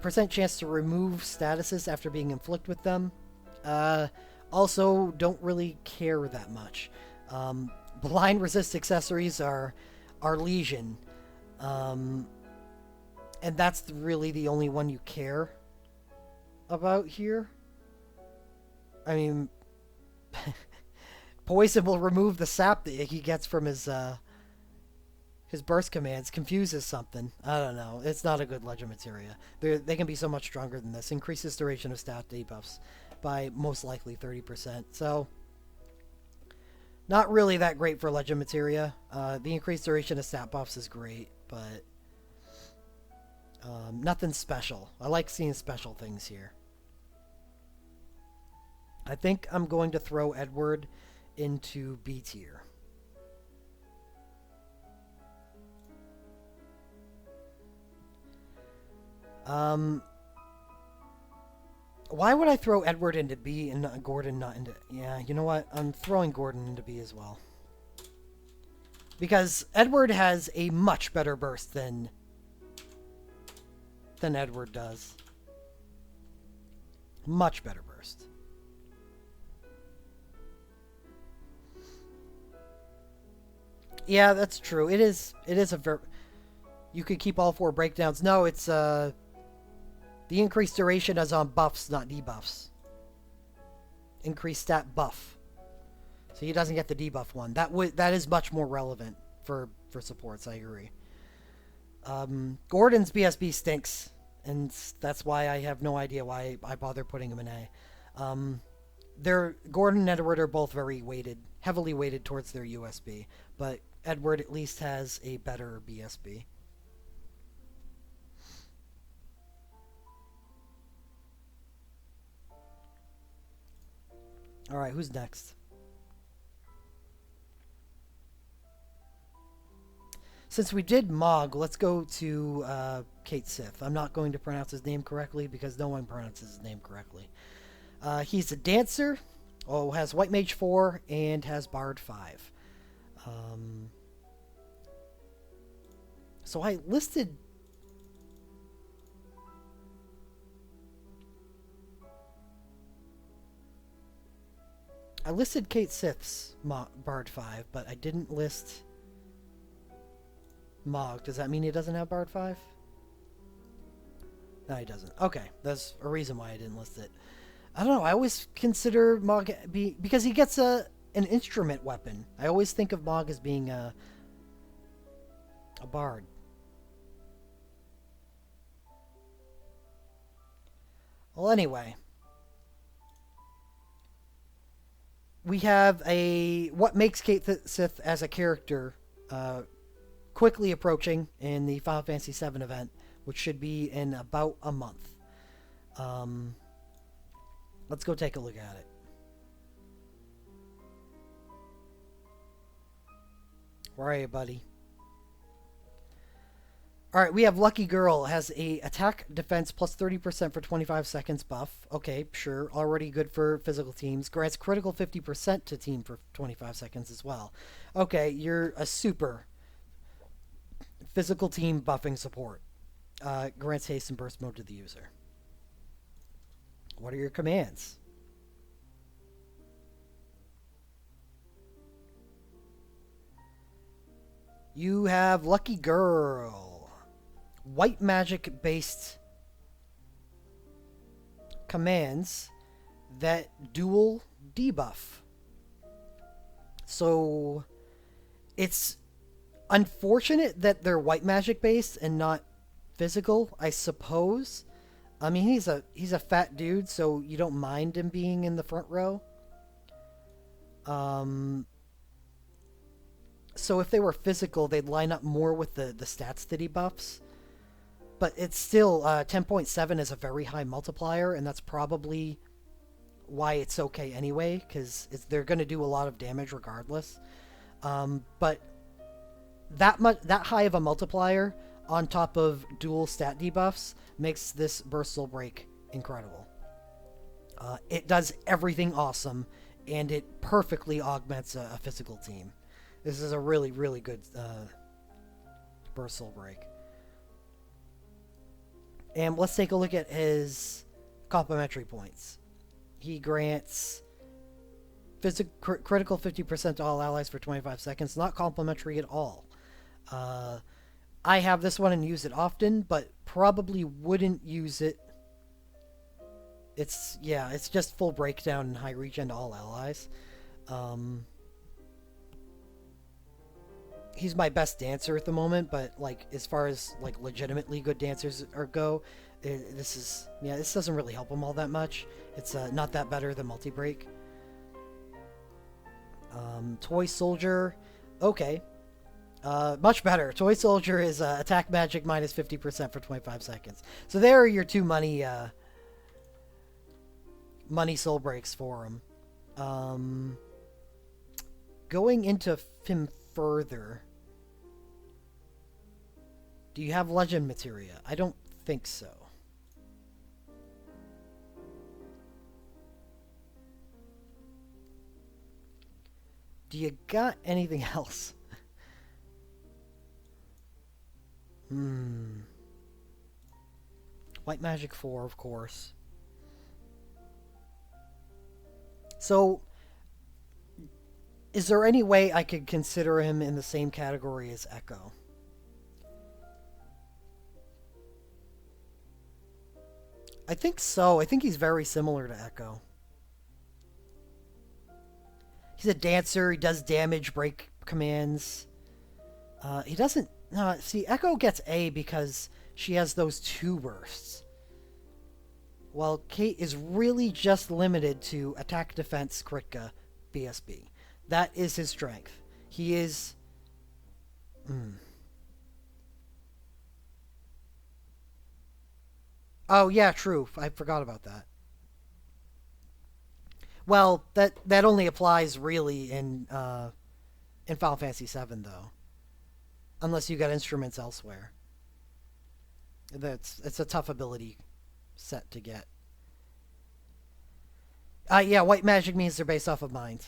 [SPEAKER 1] Percent chance to remove statuses after being inflicted with them. Also, don't really care that much. Blind resist accessories are Legion. And that's really the only one you care about here. I mean, Poison will remove the sap that he gets from his burst commands. Confuses something. I don't know. It's not a good legend materia. They can be so much stronger than this. Increases duration of stat debuffs by most likely 30%. So, not really that great for legend materia. The increased duration of stat buffs is great, but nothing special. I like seeing special things here. I think I'm going to throw Edward into B tier. Why would I throw Edward into B and Gordon not into... Yeah, you know what? I'm throwing Gordon into B as well. Because Edward has a much better burst than Edward does. Much better burst. Yeah, that's true. It is a very... You could keep all 4 breakdowns. No, it's the increased duration is on buffs, not debuffs. Increased stat buff. So he doesn't get the debuff one. That is much more relevant for supports, I agree. Gordon's BSB stinks, and that's why I have no idea why I bother putting him in A. Gordon and Edward are both heavily weighted towards their USB, but Edward at least has a better BSB. Alright, who's next? Since we did Mog, let's go to Kate Sith. I'm not going to pronounce his name correctly because no one pronounces his name correctly. He's a dancer, has White Mage 4, and has Bard 5. So I listed... Kate Sith's Bard 5, but I didn't list Mog. Does that mean he doesn't have Bard 5? No, he doesn't. Okay, that's a reason why I didn't list it. I don't know, I always consider Mog because he gets an instrument weapon. I always think of Mog as being a bard. Well, anyway. We have what makes Kate Sith as a character quickly approaching in the Final Fantasy VII event, which should be in about a month. Let's go take a look at it. Where are you, buddy? Alright, we have Lucky Girl. Has a attack defense plus 30% for 25 seconds buff. Okay, sure. Already good for physical teams. Grants critical 50% to team for 25 seconds as well. Okay, you're a super physical team buffing support. Grants haste and burst mode to the user. What are your commands? You have Lucky Girl. White magic based commands that dual debuff. So it's unfortunate that they're white magic based and not physical, I suppose. I mean, he's a fat dude, so you don't mind him being in the front row. So if they were physical, they'd line up more with the stats that he buffs. But it's still 10.7 is a very high multiplier, and that's probably why it's okay anyway, because they're going to do a lot of damage regardless. But that high of a multiplier on top of dual stat debuffs makes this Burst Soul Break incredible. It does everything awesome, and it perfectly augments a physical team. This is a really, really good Burst Soul Break. And let's take a look at his complementary points. He grants critical 50% to all allies for 25 seconds. Not complementary at all. I have this one and use it often, but probably wouldn't use it. It's just full breakdown and high regen to all allies. He's my best dancer at the moment, but like as far as like legitimately good dancers go, this doesn't really help him all that much. It's not that better than multi-break. Toy Soldier, okay. Much better. Toy Soldier is attack magic minus 50% for 25 seconds. So there are your two money soul breaks for him. Going into him further, do you have legend materia? I don't think so. Do you got anything else? White Magic 4, of course. So, is there any way I could consider him in the same category as Echo? I think so. I think he's very similar to Echo. He's a dancer. He does damage, break commands. He doesn't... No, see, Echo gets A because she has those 2 bursts. While Kate is really just limited to attack, defense, Kritka, BSB. That is his strength. He is... Oh, yeah, true. I forgot about that. Well, that only applies really in Final Fantasy VII, though. Unless you got instruments elsewhere. It's a tough ability set to get. Yeah, white magic means they're based off of mind.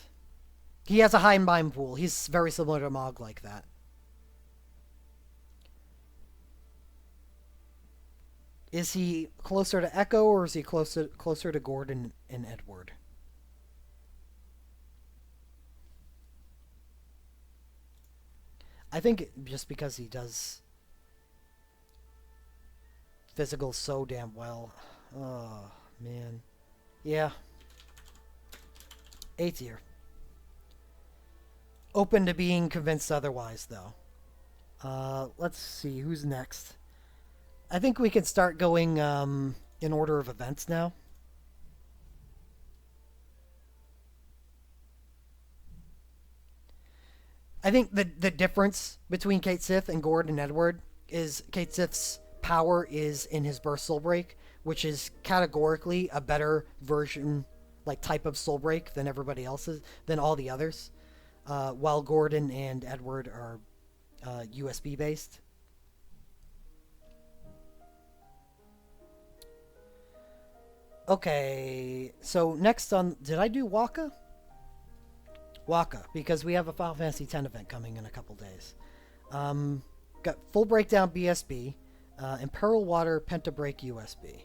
[SPEAKER 1] He has a high mind pool. He's very similar to Mog like that. Is he closer to Echo or is he closer to Gordon and Edward? I think just because he does physical so damn well. Oh, man. Yeah. A tier. Open to being convinced otherwise, though. Let's see. Who's next? I think we can start going in order of events now. I think the difference between Cait Sith and Gordon and Edward is Cait Sith's power is in his burst soul break, which is categorically a better version, like type of soul break than everybody else's, than all the others. While Gordon and Edward are USB based. Okay, so next on, did I do Waka? Waka, because we have a Final Fantasy X event coming in a couple days. Got full breakdown BSB, Imperil Water Pentabreak USB.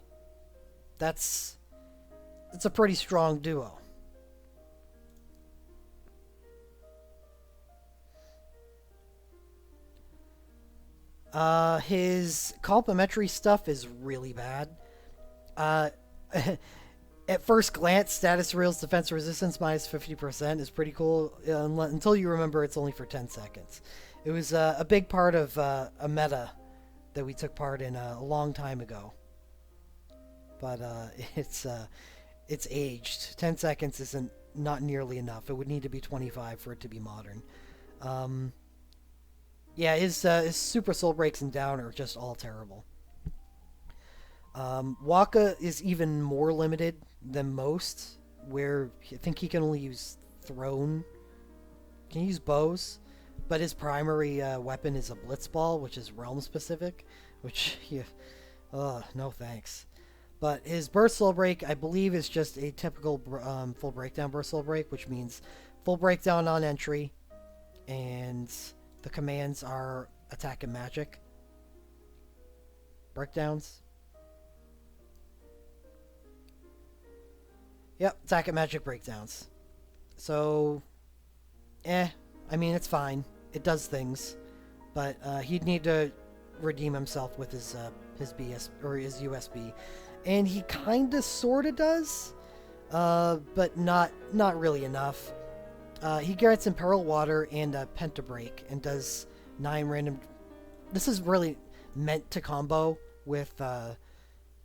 [SPEAKER 1] That's a pretty strong duo. His complementary stuff is really bad. At first glance, status reels defense resistance minus 50% is pretty cool, until you remember it's only for 10 seconds. It was a big part of a meta that we took part in a long time ago. But it's aged. 10 seconds isn't not nearly enough. It would need to be 25 for it to be modern. Yeah, his super soul breaks and down are just all terrible. Waka is even more limited than most, where I think he can only use thrown. Can use bows, but his primary weapon is a blitzball, which is realm specific, which no thanks. But his burst soul break, I believe, is just a typical full breakdown burst soul break, which means full breakdown on entry, and the commands are attack and magic breakdowns. Yep, attack and magic breakdowns. So, I mean, it's fine. It does things, but he'd need to redeem himself with his BS or his USB, and he kind of sort of does, but not really enough. He grants Imperil Water and Pentabreak and does 9 random. This is really meant to combo with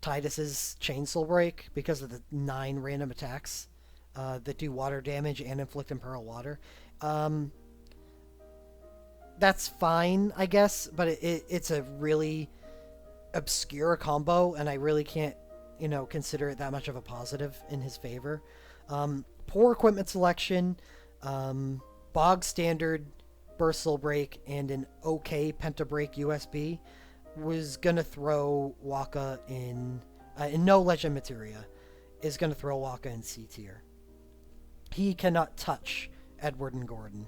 [SPEAKER 1] Tidus's Chainsoul Break because of the 9 random attacks that do water damage and inflict Imperil Water. That's fine, I guess, but it's a really obscure combo, and I really can't, consider it that much of a positive in his favor. Poor equipment selection, bog standard Burst Soul Break, and an okay Pentabreak USB was gonna throw Waka in no Legend Materia is gonna throw Waka in C tier. He cannot touch Edward and Gordon.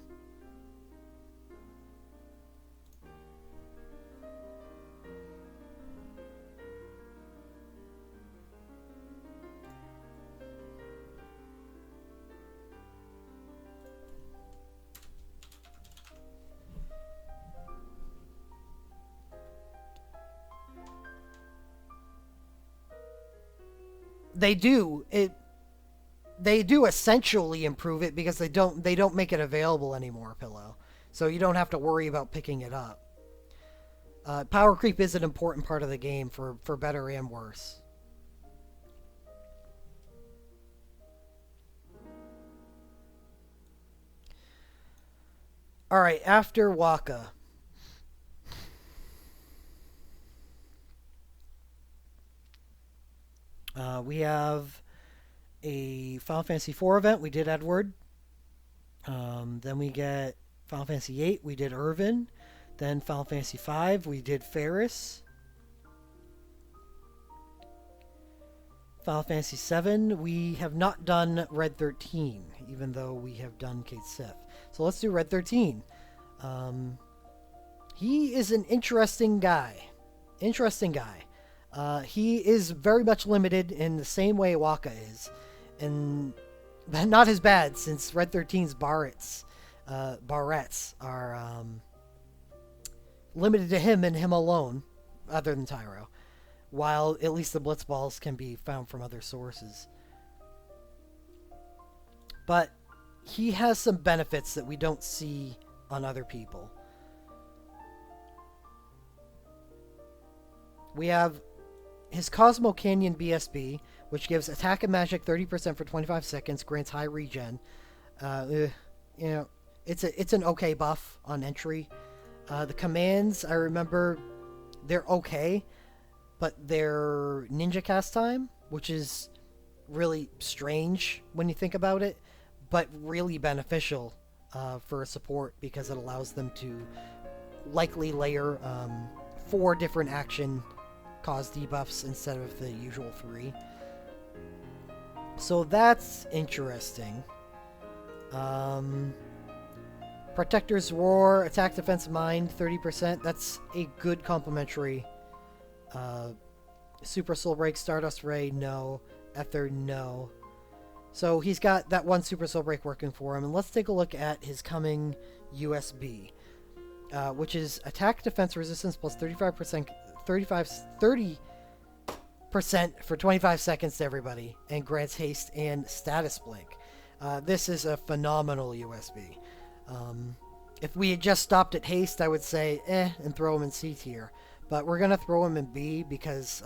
[SPEAKER 1] They do essentially improve it because they don't make it available anymore, Pillow. So you don't have to worry about picking it up. Power creep is an important part of the game for better and worse. Alright, after Waka. We have a Final Fantasy IV event. We did Edward. Then we get Final Fantasy VIII. We did Earvin. Then Final Fantasy V. We did Ferris. Final Fantasy VII. We have not done Red 13, even though we have done Kate Sith. So let's do Red 13. He is an interesting guy. He is very much limited in the same way Waka is, and not as bad since Red 13's Barretts are limited to him and him alone, other than Tyro, while at least the Blitzballs can be found from other sources. But he has some benefits that we don't see on other people. We have his Cosmo Canyon BSB, which gives attack and magic 30% for 25 seconds, grants high regen. It's an okay buff on entry. The commands, I remember, they're okay, but they're ninja cast time, which is really strange when you think about it, but really beneficial for a support because it allows them to likely layer 4 different action cause debuffs instead of the usual 3. So that's interesting. Protector's Roar, attack, defense, mind, 30%. That's a good complementary. Super Soul Break, Stardust Ray, no. Ether, no. So he's got that one Super Soul Break working for him. And let's take a look at his coming USB, which is attack, defense, resistance plus 30% for 25 seconds to everybody, and grants haste and status blink. This is a phenomenal USB. If we had just stopped at haste, I would say and throw him in C tier. But we're going to throw him in B because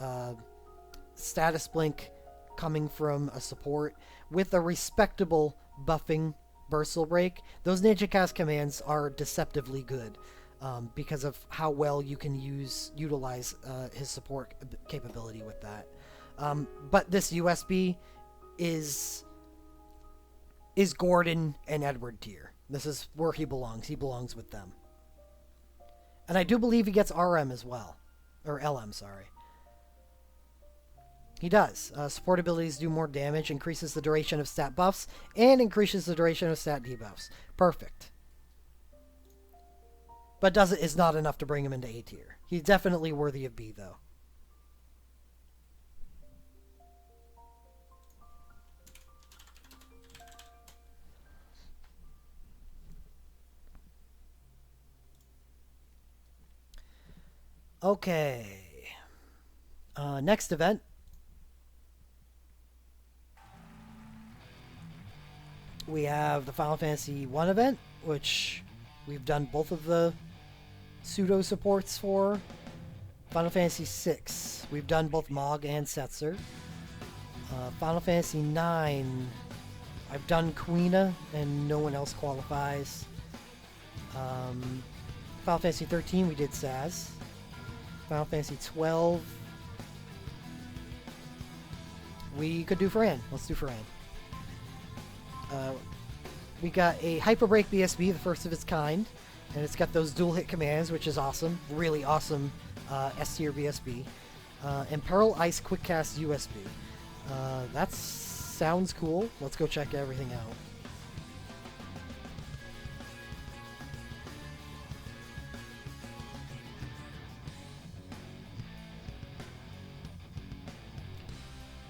[SPEAKER 1] status blink coming from a support with a respectable buffing Bursal Break. Those Ninja Cast commands are deceptively good because of how well you can utilize his support capability with that. But this USB is Gordon and Edward tier. This is where he belongs. He belongs with them. And I do believe he gets RM as well. Or LM, sorry. He does. Support abilities do more damage, increases the duration of stat buffs, and increases the duration of stat debuffs. Perfect. But is not enough to bring him into A tier. He's definitely worthy of B, though. Okay. Next event. We have the Final Fantasy 1 event, which we've done both of the pseudo supports for. Final Fantasy 6, we've done both Mage and Setzer. Final Fantasy 9, I've done Quina, and no one else qualifies. Final Fantasy 13, we did Saz. Final Fantasy 12, we could do Fran. Let's do Fran. We got a Hyper Break BSB, the first of its kind, and it's got those dual hit commands, which is awesome. Really awesome S tier BSB. And Pearl Ice Quick Cast USB. That sounds cool. Let's go check everything out.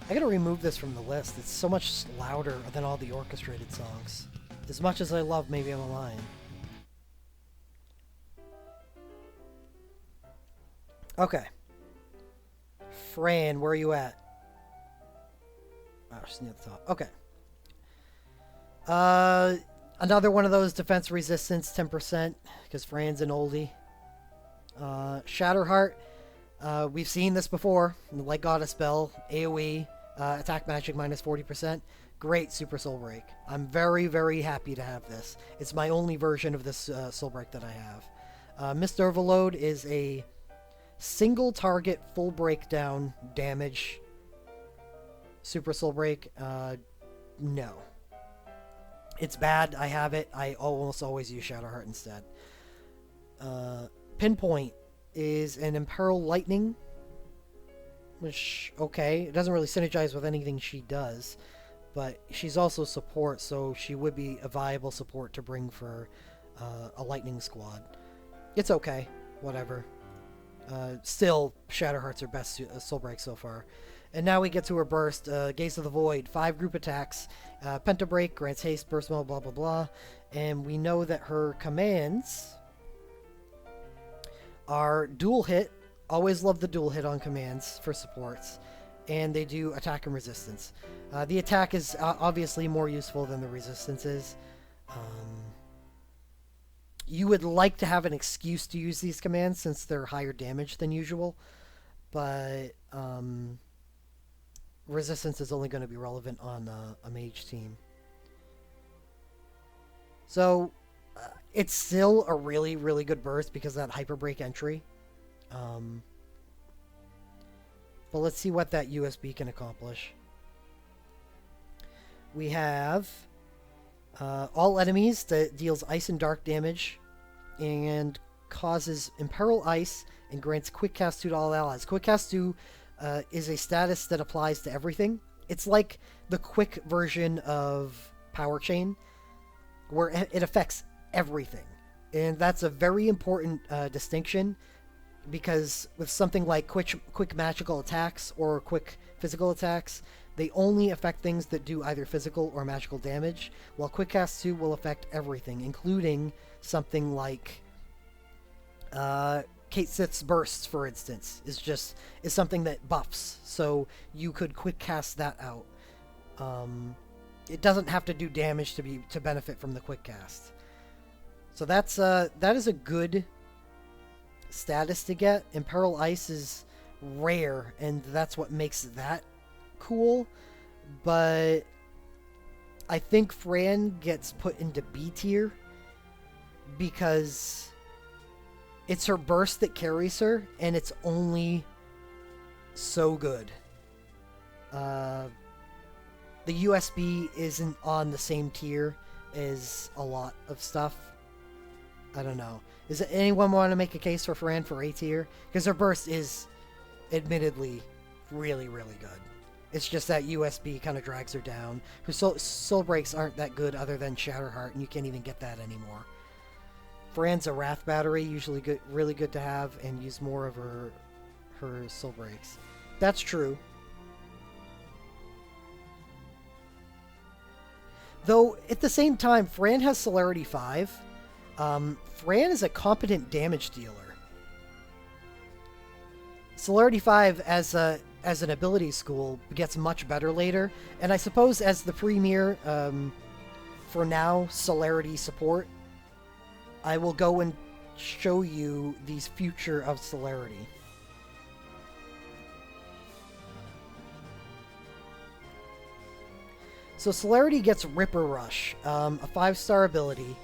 [SPEAKER 1] I gotta remove this from the list. It's so much louder than all the orchestrated songs. As much as I love Maybe I'm a Lion. Okay. Fran, where are you at? Oh, she's near the top. Okay. Another one of those defense resistance, 10%, because Fran's an oldie. Shatterheart. We've seen this before. Like Goddess Spell, AoE. Attack magic minus 40%. Great Super Soul Break. I'm very, very happy to have this. It's my only version of this Soul Break that I have. Mist Overload is a single target full breakdown damage Super Soul Break. No. It's bad. I have it. I almost always use Shadowheart instead. Pinpoint is an Imperil Lightning. Which, okay, it doesn't really synergize with anything she does, but she's also support, so she would be a viable support to bring for a Lightning squad. It's okay, whatever. Still, Shadowheart's her best Soul Break so far. And now we get to her burst, Gaze of the Void, 5 group attacks, Pentabreak, grants haste, burst mode, blah blah blah, and we know that her commands are dual hit. Always love the dual hit on commands for supports. And they do attack and resistance. The attack is obviously more useful than the resistance is. You would like to have an excuse to use these commands since they're higher damage than usual. But resistance is only going to be relevant on a mage team. So it's still a really, really good burst because of that Hyper Break entry. But let's see what that USB can accomplish. We have all enemies that deals ice and dark damage and causes Imperil Ice and grants Quick Cast 2 to all allies. Quick Cast 2 is a status that applies to everything. It's like the quick version of Power Chain where it affects everything. And that's a very important distinction. Because with something like quick magical attacks or quick physical attacks, they only affect things that do either physical or magical damage, while Quick Cast 2 will affect everything, including something like Kate Sith's bursts, for instance, is something that buffs, so you could quick cast that out. It doesn't have to do damage to benefit from the quick cast. So that is a good status to get. Imperil Ice is rare, and that's what makes that cool. But I think Fran gets put into B tier because it's her burst that carries her, and it's only so good. The USB isn't on the same tier as a lot of stuff. I don't know. Does anyone want to make a case for Fran for A tier? Because her burst is admittedly really, really good. It's just that USB kind of drags her down. Her soul breaks aren't that good other than Shatterheart, and you can't even get that anymore. Fran's a Wrath Battery, usually good, really good to have, and use more of her soul breaks. That's true. Though, at the same time, Fran has Celerity 5. Fran is a competent damage dealer. Celerity 5 as an ability school gets much better later, and I suppose as the premier, for now, Celerity support, I will go and show you the future of Celerity. So Celerity gets Ripper Rush, a 5-star ability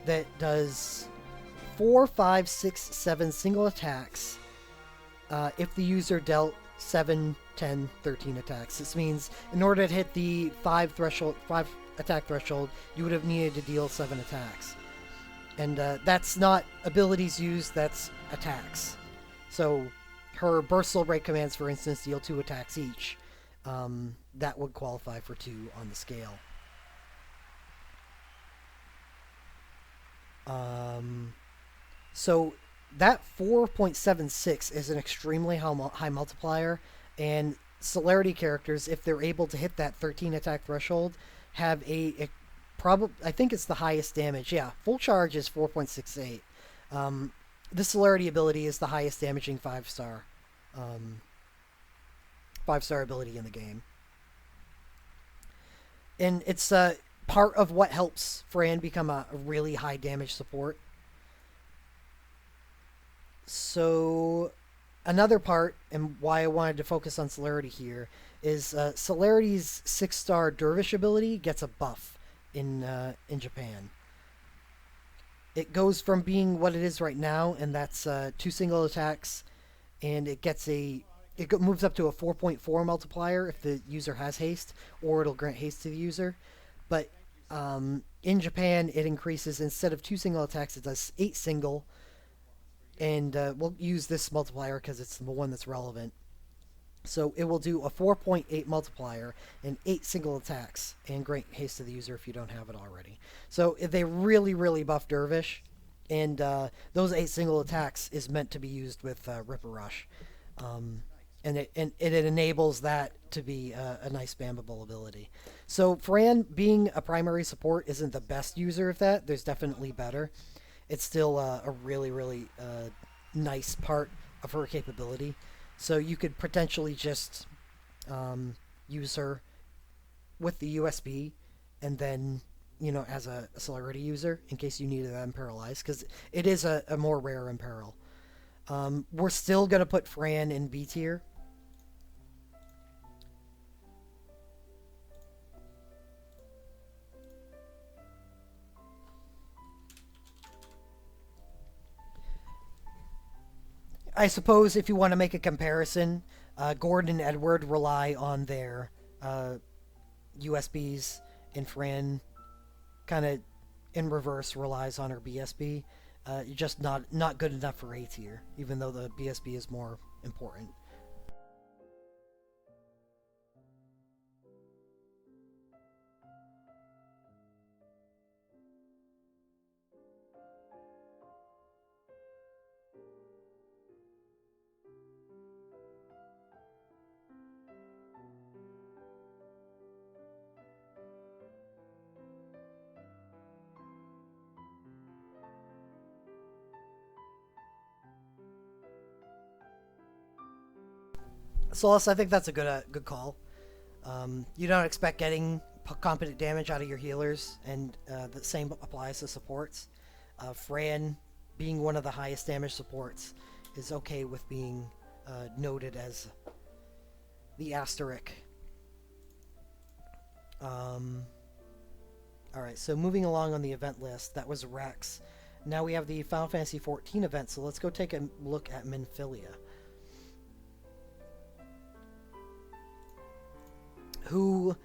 [SPEAKER 1] that does 4, 5, 6, 7 single attacks if the user dealt 7, 10, 13 attacks. This means in order to hit the 5 attack threshold, you would have needed to deal 7 attacks. And that's not abilities used, that's attacks. So her Burst Soul Break commands, for instance, deal 2 attacks each. That would qualify for 2 on the scale. So that 4.76 is an extremely high multiplier, and Celerity characters, if they're able to hit that 13 attack threshold, have I think it's the highest damage. Yeah, full charge is 4.68. The Celerity ability is the highest damaging 5-star. 5-star ability in the game. And it's part of what helps Fran become a really high damage support. So another part, and why I wanted to focus on Celerity here, is Celerity's 6-star Dervish ability gets a buff in Japan. It goes from being what it is right now, and that's 2 single attacks, and it moves up to a 4.4 multiplier if the user has haste, or it'll grant haste to the user. But in Japan, it increases, instead of 2 single attacks, it does 8 single. And we'll use this multiplier because it's the one that's relevant. So it will do a 4.8 multiplier and 8 single attacks, and grant haste to the user if you don't have it already. So they really, really buff Dervish, and those 8 single attacks is meant to be used with Ripper Rush. And it enables that to be a nice spammable ability. So Fran, being a primary support, isn't the best user of that. There's definitely better. It's still a really, really nice part of her capability. So you could potentially just use her with the USB, and then, as a Celerity user, in case you needed that Imperil Ice, because it is a more rare Imperil. We're still going to put Fran in B tier. I suppose if you want to make a comparison, Gordon and Edward rely on their USBs, and Fran kind of in reverse relies on her BSB. Just not good enough for A tier, even though the BSB is more important. Solace, I think that's a good call. You don't expect getting competent damage out of your healers, and the same applies to supports. Fran, being one of the highest damage supports, is okay with being noted as the asterisk. Alright, so moving along on the event list, that was Rex. Now we have the Final Fantasy XIV event, so let's go take a look at Minfilia, who,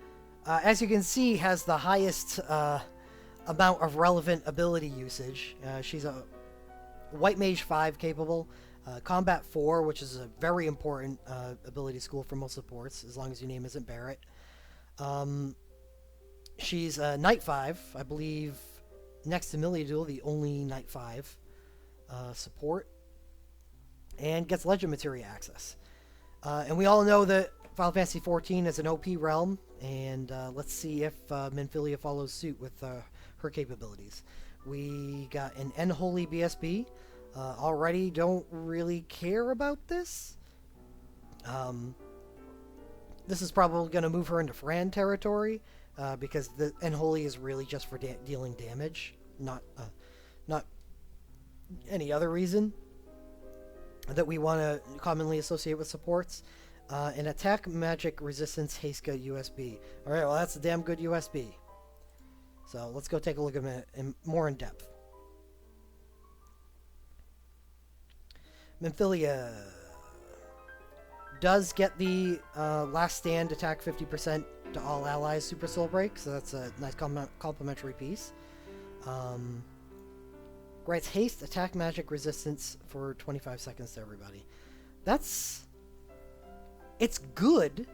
[SPEAKER 1] as you can see, has the highest amount of relevant ability usage. She's a White Mage 5 capable, Combat 4, which is a very important ability school for most supports, as long as your name isn't Barrett. She's Knight 5, I believe, next to Miliadul, the only Knight 5 support, and gets Legend Materia access. And we all know that Final Fantasy XIV is an OP realm, and let's see if Minfilia follows suit with her capabilities. We got an Unholy BSB. Already don't really care about this. This is probably going to move her into Fran territory, because the Unholy is really just for dealing damage, not any other reason that we want to commonly associate with supports. An Attack Magic Resistance Heiska USB. Alright, well that's a damn good USB. So let's go take a look at it more in depth. Minfilia does get the Last Stand attack 50% to all allies Super Soul Break, so that's a nice complimentary piece. Grants haste attack magic resistance for 25 seconds to everybody. It's good.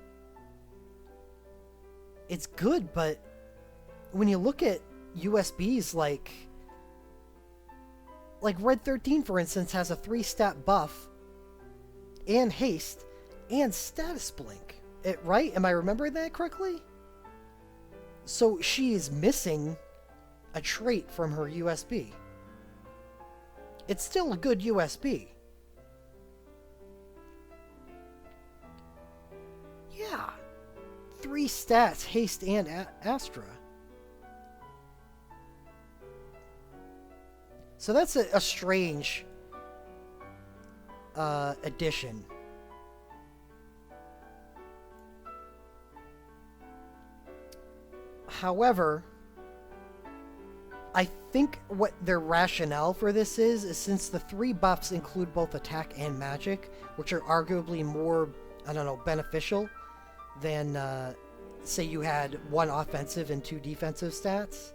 [SPEAKER 1] It's good, but when you look at USBs like Red 13, for instance, has a 3-stat buff and haste and status blink. Right? Am I remembering that correctly? So she is missing a trait from her USB. It's still a good USB. Yeah. 3 stats, haste and Astra. So that's a strange addition. However, I think what their rationale for this is since the 3 buffs include both attack and magic, which are arguably more, I don't know, beneficial than, say you had 1 offensive and 2 defensive stats.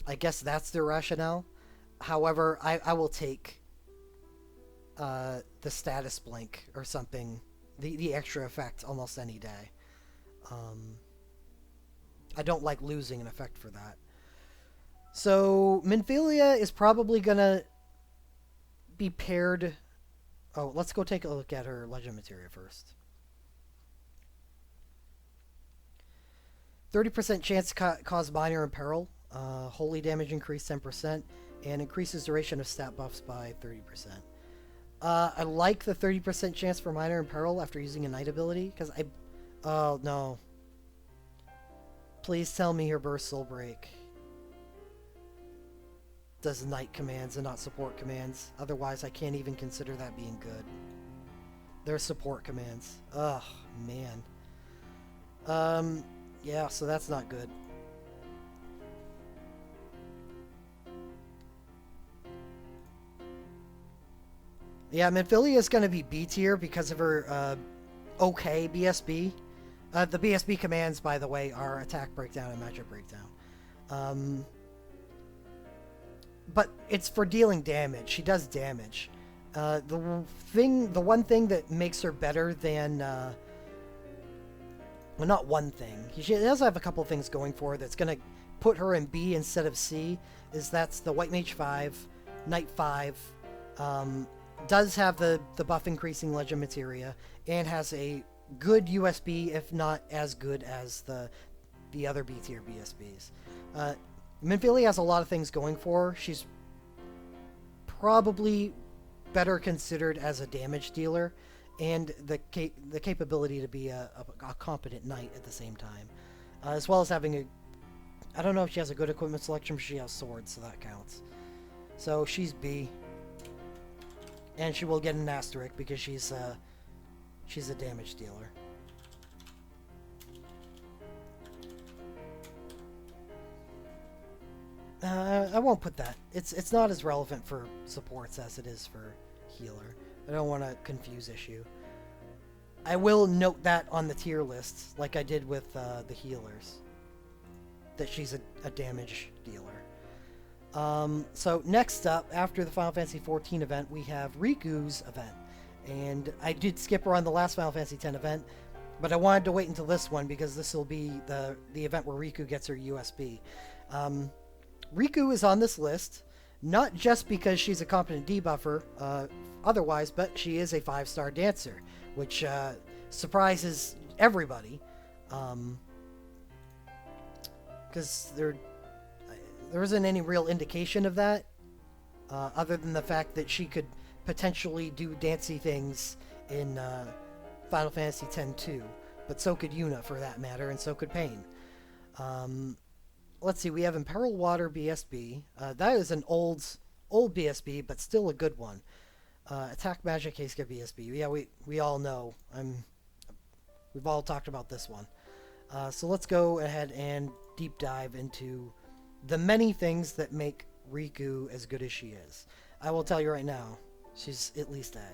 [SPEAKER 1] I guess that's their rationale. However, I will take the status blink or something, the extra effect almost any day. I don't like losing an effect for that. So Minfilia is probably gonna be paired. Oh, let's go take a look at her Legend Materia first. 30% chance to cause minor imperil. Holy damage increase 10%, and increases duration of stat buffs by 30%. I like the 30% chance for minor imperil after using a Knight ability, because oh no. Please tell me her Burst Soul Break does Knight commands and not support commands. Otherwise, I can't even consider that being good. They're support commands. Ugh, man. Yeah, so that's not good. Yeah, Minfilia is going to be B tier because of her okay BSB. The BSB commands, by the way, are Attack Breakdown and Magic Breakdown. But it's for dealing damage. She does damage. The one thing that makes her better than... well, not one thing. She does have a couple things going for her that's going to put her in B instead of C. That's the White Mage 5, Knight 5, does have the buff increasing Legend Materia, and has a good USB, if not as good as the other B tier BSBs. Minfilia has a lot of things going for her. She's probably better considered as a damage dealer, and the capability to be a competent knight at the same time, as well as having a. I don't know if she has a good equipment selection, but she has swords, so that counts. So she's B, and she will get an asterisk because she's a damage dealer. I won't put that. It's not as relevant for supports as it is for healer. I don't want to confuse issue. I will note that on the tier list, like I did with the healers, that she's a damage dealer. So next up, after the Final Fantasy XIV event, we have Riku's event. And I did skip her on the last Final Fantasy X event, but I wanted to wait until this one because this will be the event where Riku gets her USB. Riku is on this list, not just because she's a competent debuffer otherwise, but she is a 5-star dancer, which surprises everybody. Because there isn't any real indication of that, other than the fact that she could potentially do dancey things in Final Fantasy X too, but so could Yuna for that matter, and so could Pain. Let's see, we have Imperil Water BSB. That is an old BSB, but still a good one. Attack Magic Haste BSB. Yeah, we all know. We've all talked about this one. So let's go ahead and deep dive into the many things that make Riku as good as she is. I will tell you right now, she's at least A.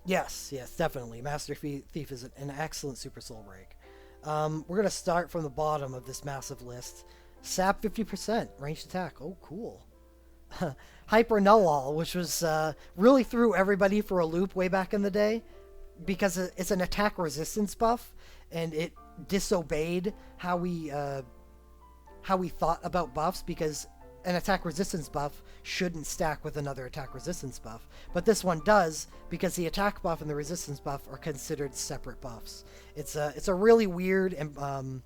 [SPEAKER 1] Yes, definitely. Master Thief is an excellent Super Soul Break. We're going to start from the bottom of this massive list. Sap 50%, ranged attack. Oh, cool. Hyper Nullall, which was really threw everybody for a loop way back in the day, because it's an attack resistance buff, and it disobeyed how we thought about buffs, because an attack resistance buff shouldn't stack with another attack resistance buff. But this one does, because the attack buff and the resistance buff are considered separate buffs. It's a really weird and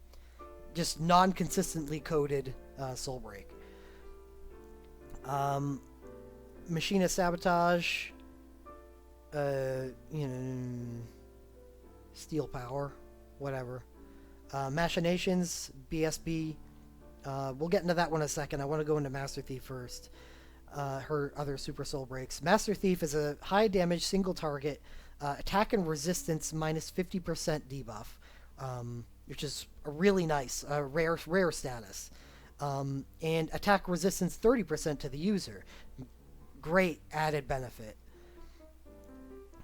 [SPEAKER 1] just non-consistently coded soul break. Machina Sabotage, Steel Power, whatever. Machinations, BSB. We'll get into that one in a second. I want to go into Master Thief first. Her other Super Soul Breaks. Master Thief is a high damage single target attack and resistance minus 50% debuff, which is a really nice, rare status. And attack resistance 30% to the user. Great added benefit.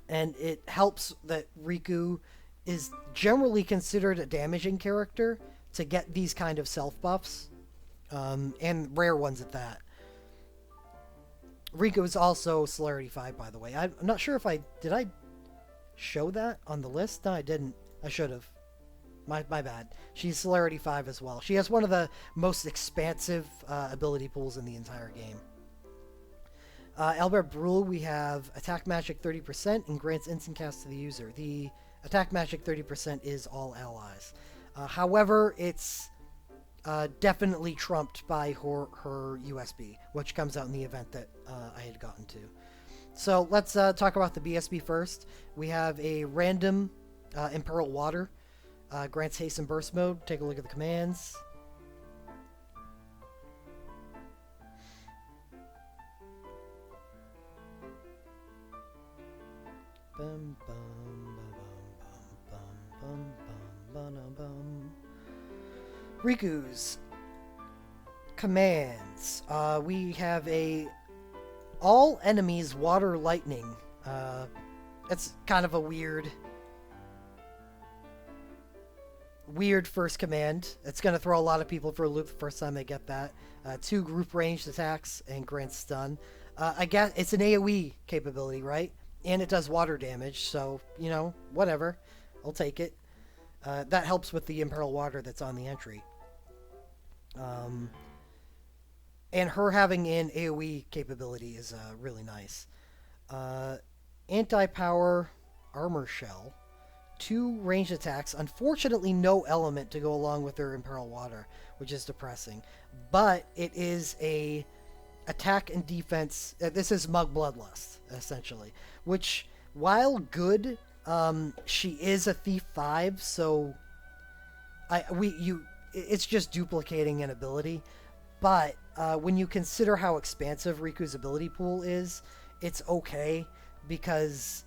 [SPEAKER 1] And it helps that Riku is generally considered a damaging character to get these kind of self buffs, and rare ones at that. Riku is also Celerity 5, by the way. I'm not sure if did I show that on the list? No, I didn't. I should have. My bad. She's Celerity 5 as well. She has one of the most expansive ability pools in the entire game. Albert Brule, we have attack magic 30% and grants instant cast to the user. The attack magic 30% is all allies. However, it's definitely trumped by her USB, which comes out in the event that I had gotten to. So let's talk about the BSB first. We have a random Imperil Water. Grants haste and burst mode. Take a look at the commands. Bum, bum, bum, bum, bum, bum, bum. Riku's commands. We have all enemies water lightning. It's kind of a weird first command. It's going to throw a lot of people for a loop the first time they get that. 2 group ranged attacks and grants stun. I guess it's an AoE capability, right? And it does water damage, so, whatever. I'll take it. That helps with the Imperil Water that's on the entry. And her having an AoE capability is really nice. Anti-power armor shell. 2 ranged attacks. Unfortunately, no element to go along with her Imperil Water, which is depressing. But it is a attack and defense. This is Mug Bloodlust, essentially. Which, while good, she is a Thief 5, so it's just duplicating an ability. But when you consider how expansive Riku's ability pool is, it's okay because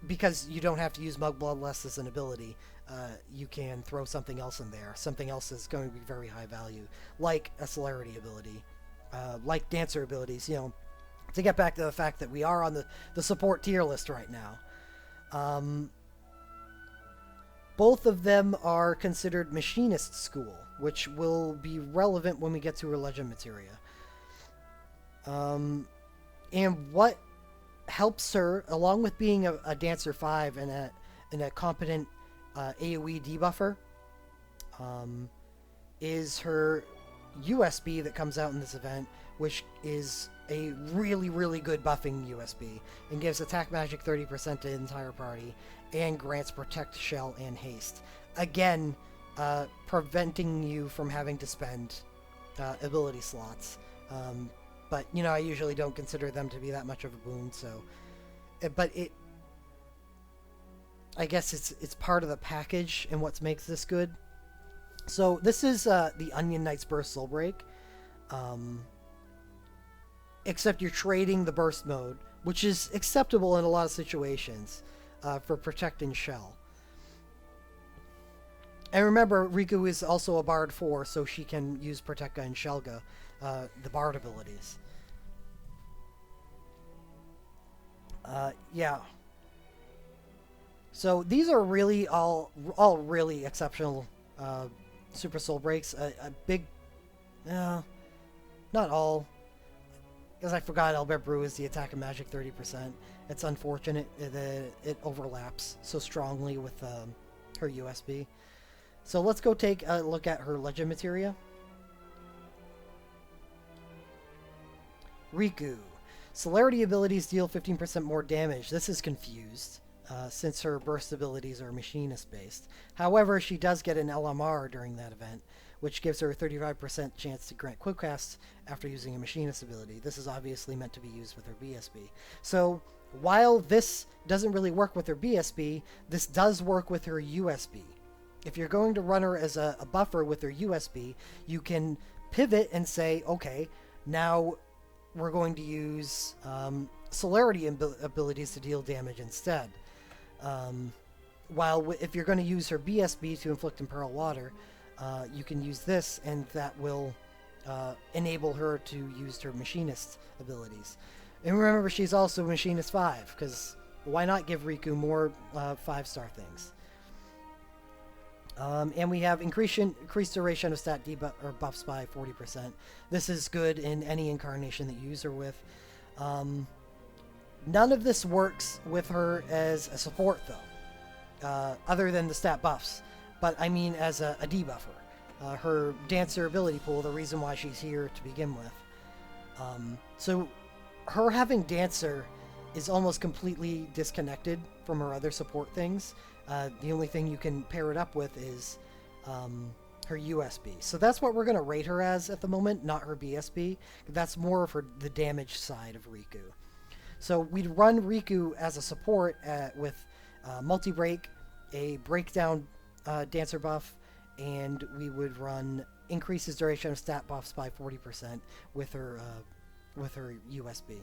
[SPEAKER 1] you don't have to use Mug Bloodlust as an ability. You can throw something else in there. Something else is going to be very high value, like a Celerity ability, like Dancer abilities. You know, to get back to the fact that we are on the support tier list right now. Both of them are considered Machinist School, which will be relevant when we get to her Legend Materia. And what helps her, along with being a Dancer 5 and a competent AoE debuffer, is her USB that comes out in this event, which is a really, really good buffing USB, and gives attack magic 30% to the entire party, and grants Protect, Shell, and Haste. Again, preventing you from having to spend ability slots. But, you know, I usually don't consider them to be that much of a boon, so... But I guess it's part of the package and what makes this good. So, this is the Onion Knight's Burst Soul Break. Except you're trading the Burst mode, which is acceptable in a lot of situations, for Protect and Shell. And remember, Riku is also a Bard 4, so she can use Protecta and Shelke, the Bard abilities. Yeah. So these are really all really exceptional Super Soul Breaks. A big... not all. Because I forgot Albert Brew is the attack and magic 30%. It's unfortunate that it overlaps so strongly with her USB. So let's go take a look at her Legend Materia. Riku. Celerity abilities deal 15% more damage. This is confused, since her burst abilities are machinist-based. However, she does get an LMR during that event, which gives her a 35% chance to grant quick casts after using a machinist ability. This is obviously meant to be used with her BSB. So, while this doesn't really work with her BSB, this does work with her USB. If you're going to run her as a buffer with her USB, you can pivot and say, okay, now we're going to use Celerity abilities to deal damage instead. While if you're going to use her BSB to inflict Imperil Water, you can use this, and that will enable her to use her Machinist abilities. And remember, she's also Machinist 5, because why not give Riku more 5-star things? And we have increased duration of stat debuff or buffs by 40%. This is good in any incarnation that you use her with. None of this works with her as a support, though, other than the stat buffs. But I mean as a debuffer. Her Dancer ability pool, the reason why she's here to begin with. So her having Dancer is almost completely disconnected from her other support things. The only thing you can pair it up with is her USB. So that's what we're going to rate her as at the moment, not her BSB. That's more of the damage side of Riku. So we'd run Riku as a support with multi-break, a breakdown Dancer buff, and we would run increases duration of stat buffs by 40% with her USB.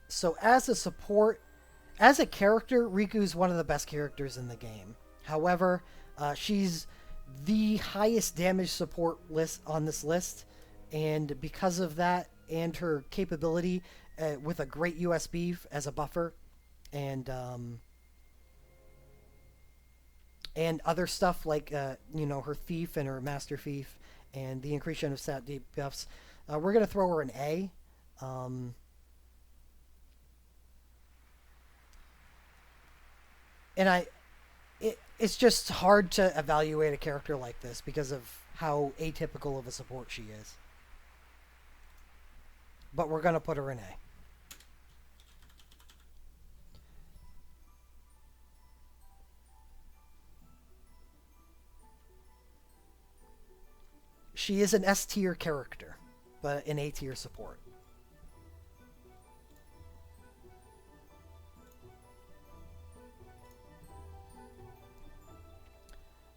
[SPEAKER 1] So as a support, as a character, Riku's one of the best characters in the game. However, she's the highest damage support list on this list, and because of that and her capability with a great USB as a buffer and other stuff like her Thief and her Master Thief and the increase of stat debuffs, we're going to throw her an A. And it's just hard to evaluate a character like this because of how atypical of a support she is. But we're going to put her in A. She is an S tier character, but an A tier support.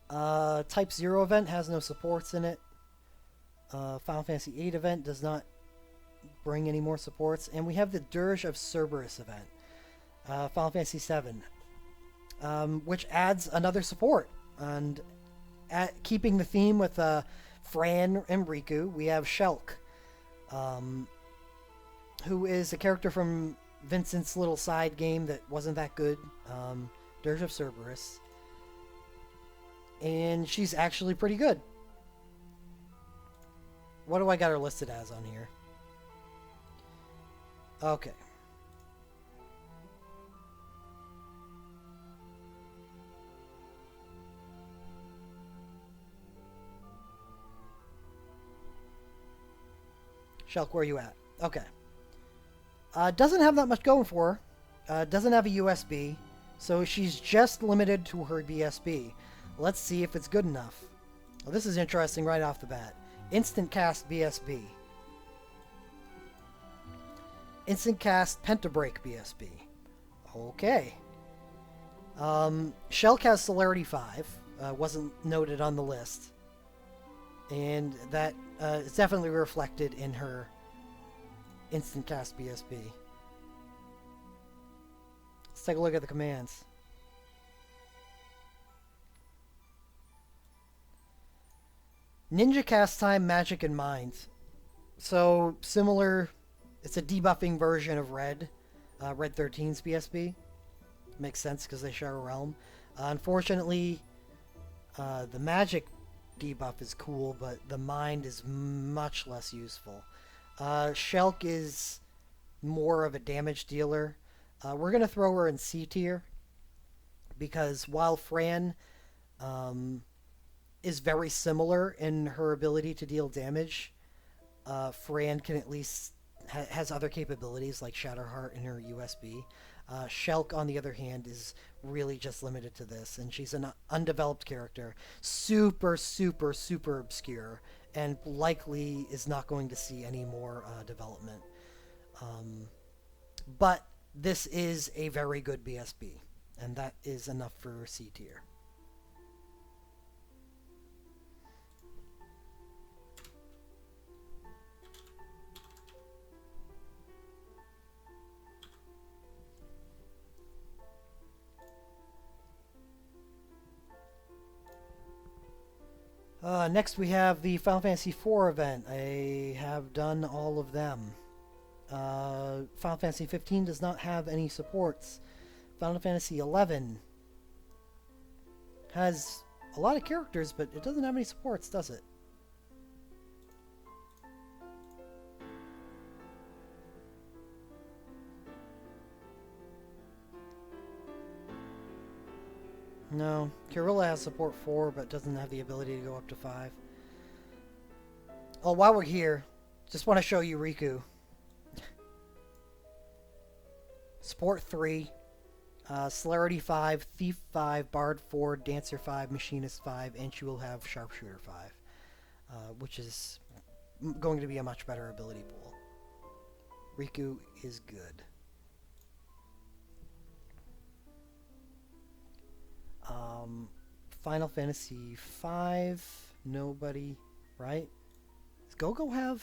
[SPEAKER 1] Type 0 event has no supports in it. Final Fantasy VIII event does not bring any more supports. And we have the Dirge of Cerberus event. Final Fantasy VII. Which adds another support. And keeping the theme with Fran and Riku, we have Shelke. Who is a character from Vincent's little side game that wasn't that good. Dirge of Cerberus. And she's actually pretty good. What do I got her listed as on here? Okay. Shelke, where are you at? Okay. Doesn't have that much going for her. Doesn't have a USB. So she's just limited to her BSB. Let's see if it's good enough. Well, this is interesting right off the bat. Instant cast BSB. Instant cast Pentabreak BSB. Okay. Shelke has Celerity 5. Wasn't noted on the list. And that is definitely reflected in her instant cast BSB. Let's take a look at the commands. Ninja cast time, magic, and mind. So, similar, it's a debuffing version of Red 13's BSB. Makes sense because they share a realm. Unfortunately, the magic debuff is cool, but the mind is much less useful. Shelke is more of a damage dealer. We're going to throw her in C tier because while Fran is very similar in her ability to deal damage, Fran can at least has other capabilities like Shatterheart in her USB. Shelke, on the other hand, is really just limited to this, and she's an undeveloped character, super, super, super obscure, and likely is not going to see any more development. But this is a very good BSB, and that is enough for C tier. Next we have the Final Fantasy IV event. I have done all of them. Final Fantasy 15 does not have any supports. Final Fantasy 11 has a lot of characters, but it doesn't have any supports, does it? No. Kirilla has support 4, but doesn't have the ability to go up to 5. Oh, while we're here, just want to show you Riku. Support 3, Celerity 5, Thief 5, Bard 4, Dancer 5, Machinist 5, and she will have Sharpshooter 5, which is going to be a much better ability pool. Riku is good. Final Fantasy V, nobody, right? Does Go-Go have?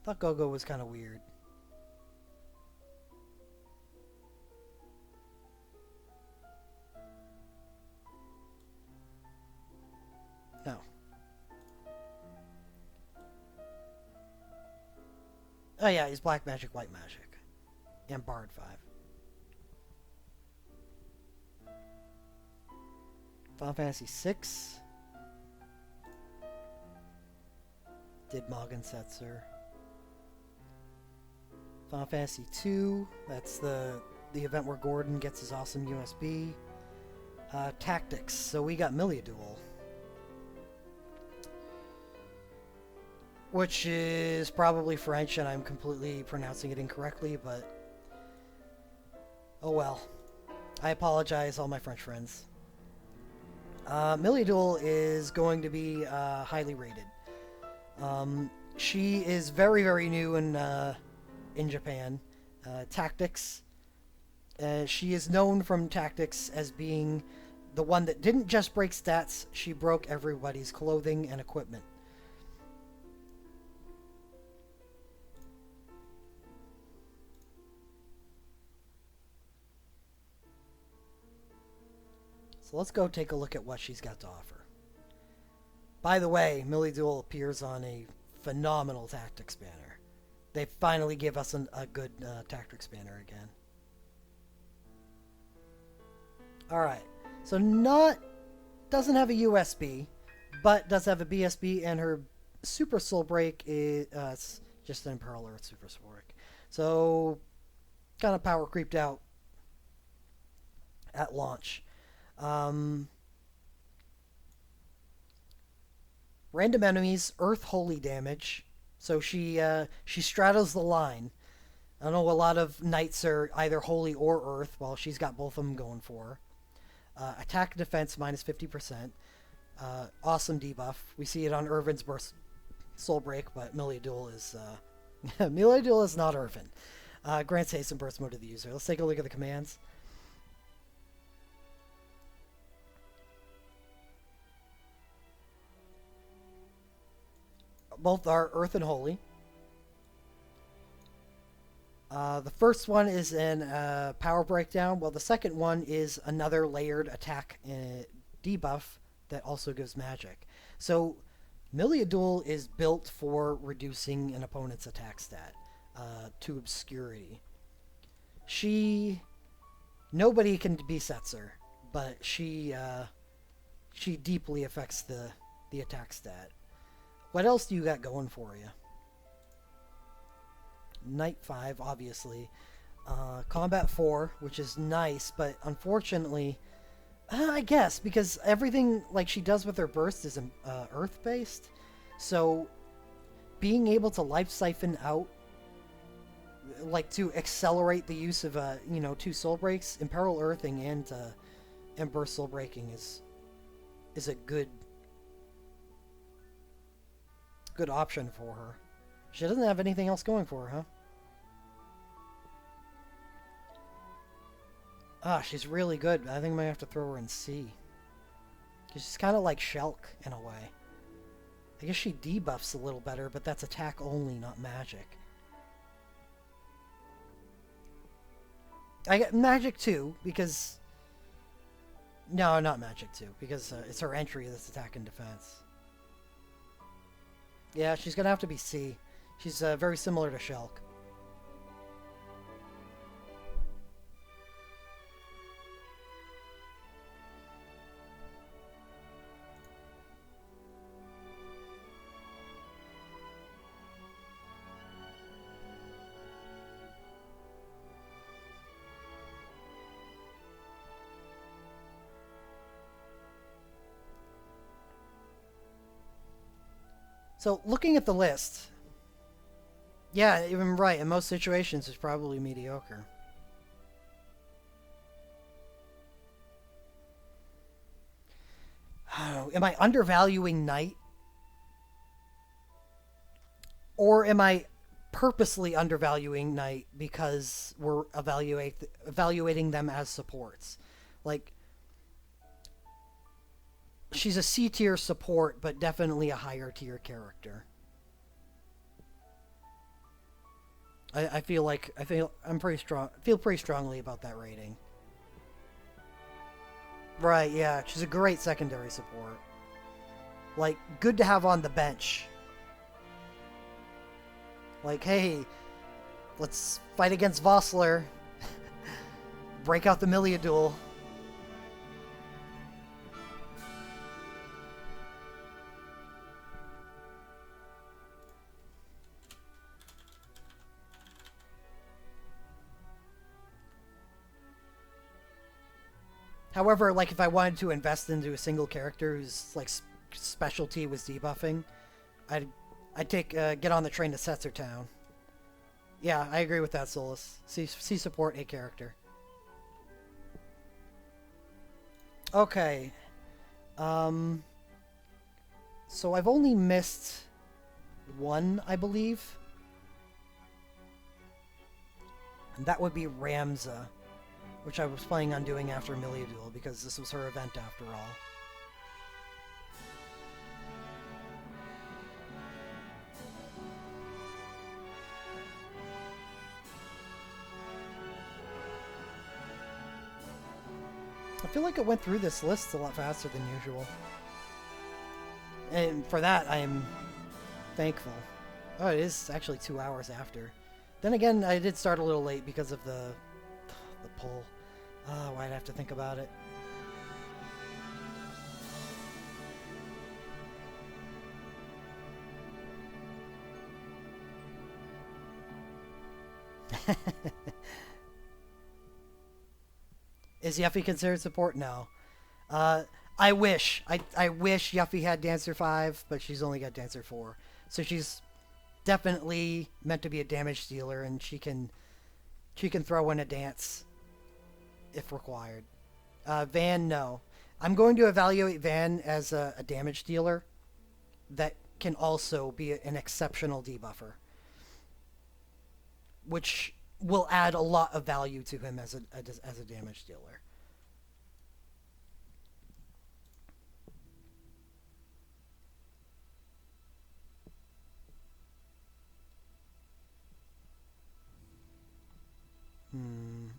[SPEAKER 1] I thought Go-Go was kind of weird. No. Oh yeah, he's Black Magic, White Magic. And Bard 5. Final Fantasy VI. Did Mage and Setzer. Final Fantasy II. That's the event where Gordon gets his awesome USB. Tactics. So we got Milliaduel. Which is probably French, and I'm completely pronouncing it incorrectly, but oh well. I apologize, all my French friends. Millidool is going to be highly rated. She is very, very new in Japan. Tactics. She is known from Tactics as being the one that didn't just break stats, she broke everybody's clothing and equipment. So let's go take a look at what she's got to offer. By the way, Millidool appears on a phenomenal Tactics banner. They finally give us a good Tactics banner again. Alright, so doesn't have a USB, but does have a BSB, and her Super Soul Break is just an Pearl Earth Super Soul Break. So, kind of power creeped out at launch. Random enemies, Earth Holy damage. So she straddles the line. I know a lot of knights are either Holy or Earth, while she's got both of them going for her. Attack and defense minus 50%. Awesome debuff. We see it on Earvin's burst soul break, but Millidool is Millidool is not Earvin. Grants haste and burst mode to the user. Let's take a look at the commands. Both are Earth and Holy. The first one is in Power Breakdown, while the second one is another layered attack debuff that also gives magic. So, Millidool is built for reducing an opponent's attack stat to obscurity. Nobody can be Setzer, but she deeply affects the attack stat. What else do you got going for you? Knight 5, obviously. Combat 4, which is nice, but unfortunately, I guess, because everything like she does with her burst is Earth-based, so being able to life siphon out, like to accelerate the use of 2 soul breaks, Imperil Earthing and burst soul breaking is a good option for her. She doesn't have anything else going for her, huh? Ah, she's really good. I think I might have to throw her in C. She's kind of like Shelke in a way. I guess she debuffs a little better, but that's attack only, not magic. I get magic too, because... No, not magic too, because it's her entry that's attack and defense. Yeah, she's gonna have to be C. She's very similar to Shelke. So, looking at the list, yeah, even right, in most situations, it's probably mediocre. Oh, am I undervaluing Knight? Or am I purposely undervaluing Knight because we're evaluating them as supports? Like, she's a C tier support, but definitely a higher tier character. I feel pretty strongly about that rating. Right, yeah, she's a great secondary support. Like, good to have on the bench. Like, hey, let's fight against Vossler. Break out the Millidool. However, like, if I wanted to invest into a single character whose, like, specialty was debuffing, I'd take, get on the train to Setzer Town. Yeah, I agree with that, Solus. C support, a character. Okay. Um, so I've only missed one, I believe. And that would be Ramza, which I was planning on doing after Amelia Duel, because this was her event after all. I feel like I went through this list a lot faster than usual. And for that, I am thankful. Oh, it is actually 2 hours after. Then again, I did start a little late because of the poll. Oh, why'd I have to think about it? Is Yuffie considered support? No. I wish. I wish Yuffie had Dancer 5, but she's only got Dancer 4. So she's definitely meant to be a damage dealer, and she can throw in a dance if required. Van, no. I'm going to evaluate Van as a damage dealer that can also be an exceptional debuffer, which will add a lot of value to him as a damage dealer.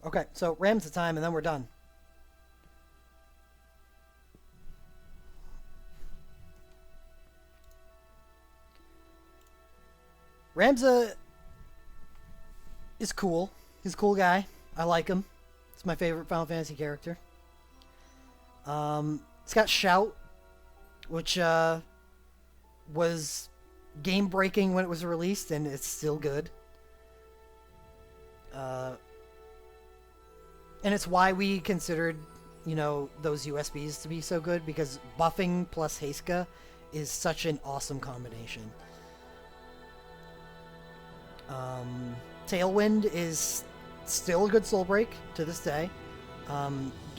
[SPEAKER 1] Okay, so Ramza time, and then we're done. Ramza is cool. He's a cool guy. I like him. It's my favorite Final Fantasy character. It's got Shout, which was game-breaking when it was released, and it's still good. And it's why we considered, those USBs to be so good, because buffing plus Heiska is such an awesome combination. Tailwind is still a good soul break to this day.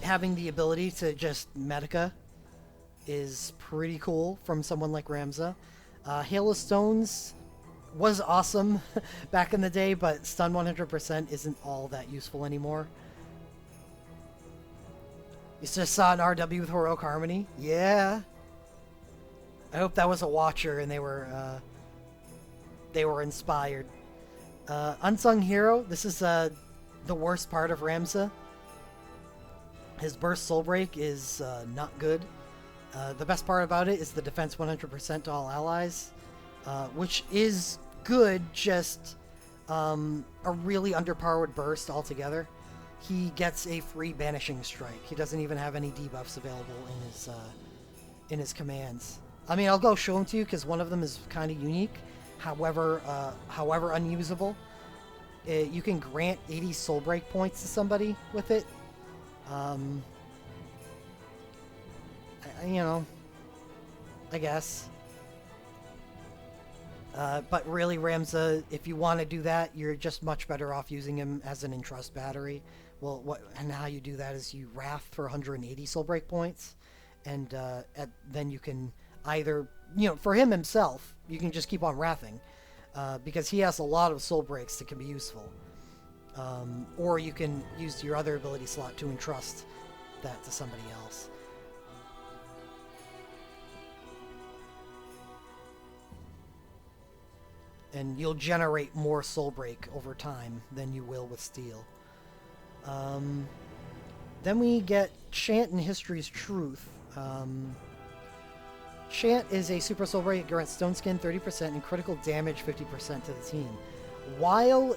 [SPEAKER 1] Having the ability to just Medica is pretty cool from someone like Ramza. Hail of Stones was awesome back in the day, but Stun 100% isn't all that useful anymore. You just saw an RW with Heroic Harmony? Yeah. I hope that was a watcher and they were inspired. Unsung Hero, this is the worst part of Ramza. His Burst Soul Break is not good. The best part about it is the defense 100% to all allies, which is good, just a really underpowered burst altogether. He gets a free Banishing Strike. He doesn't even have any debuffs available in his commands. I mean, I'll go show them to you because one of them is kind of unique. However unusable. You can grant 80 Soul Break points to somebody with it. I guess. But really, Ramza, if you want to do that, you're just much better off using him as an Entrust battery. Well, and how you do that is you Wrath for 180 Soul Break points, and then you can either, for him himself, you can just keep on Wrathing, because he has a lot of Soul Breaks that can be useful. Or you can use your other ability slot to entrust that to somebody else. And you'll generate more Soul Break over time than you will with Steel. Then we get Chant and History's Truth. Chant is a Super Soul Break, grants Stone Skin 30% and critical damage 50% to the team. While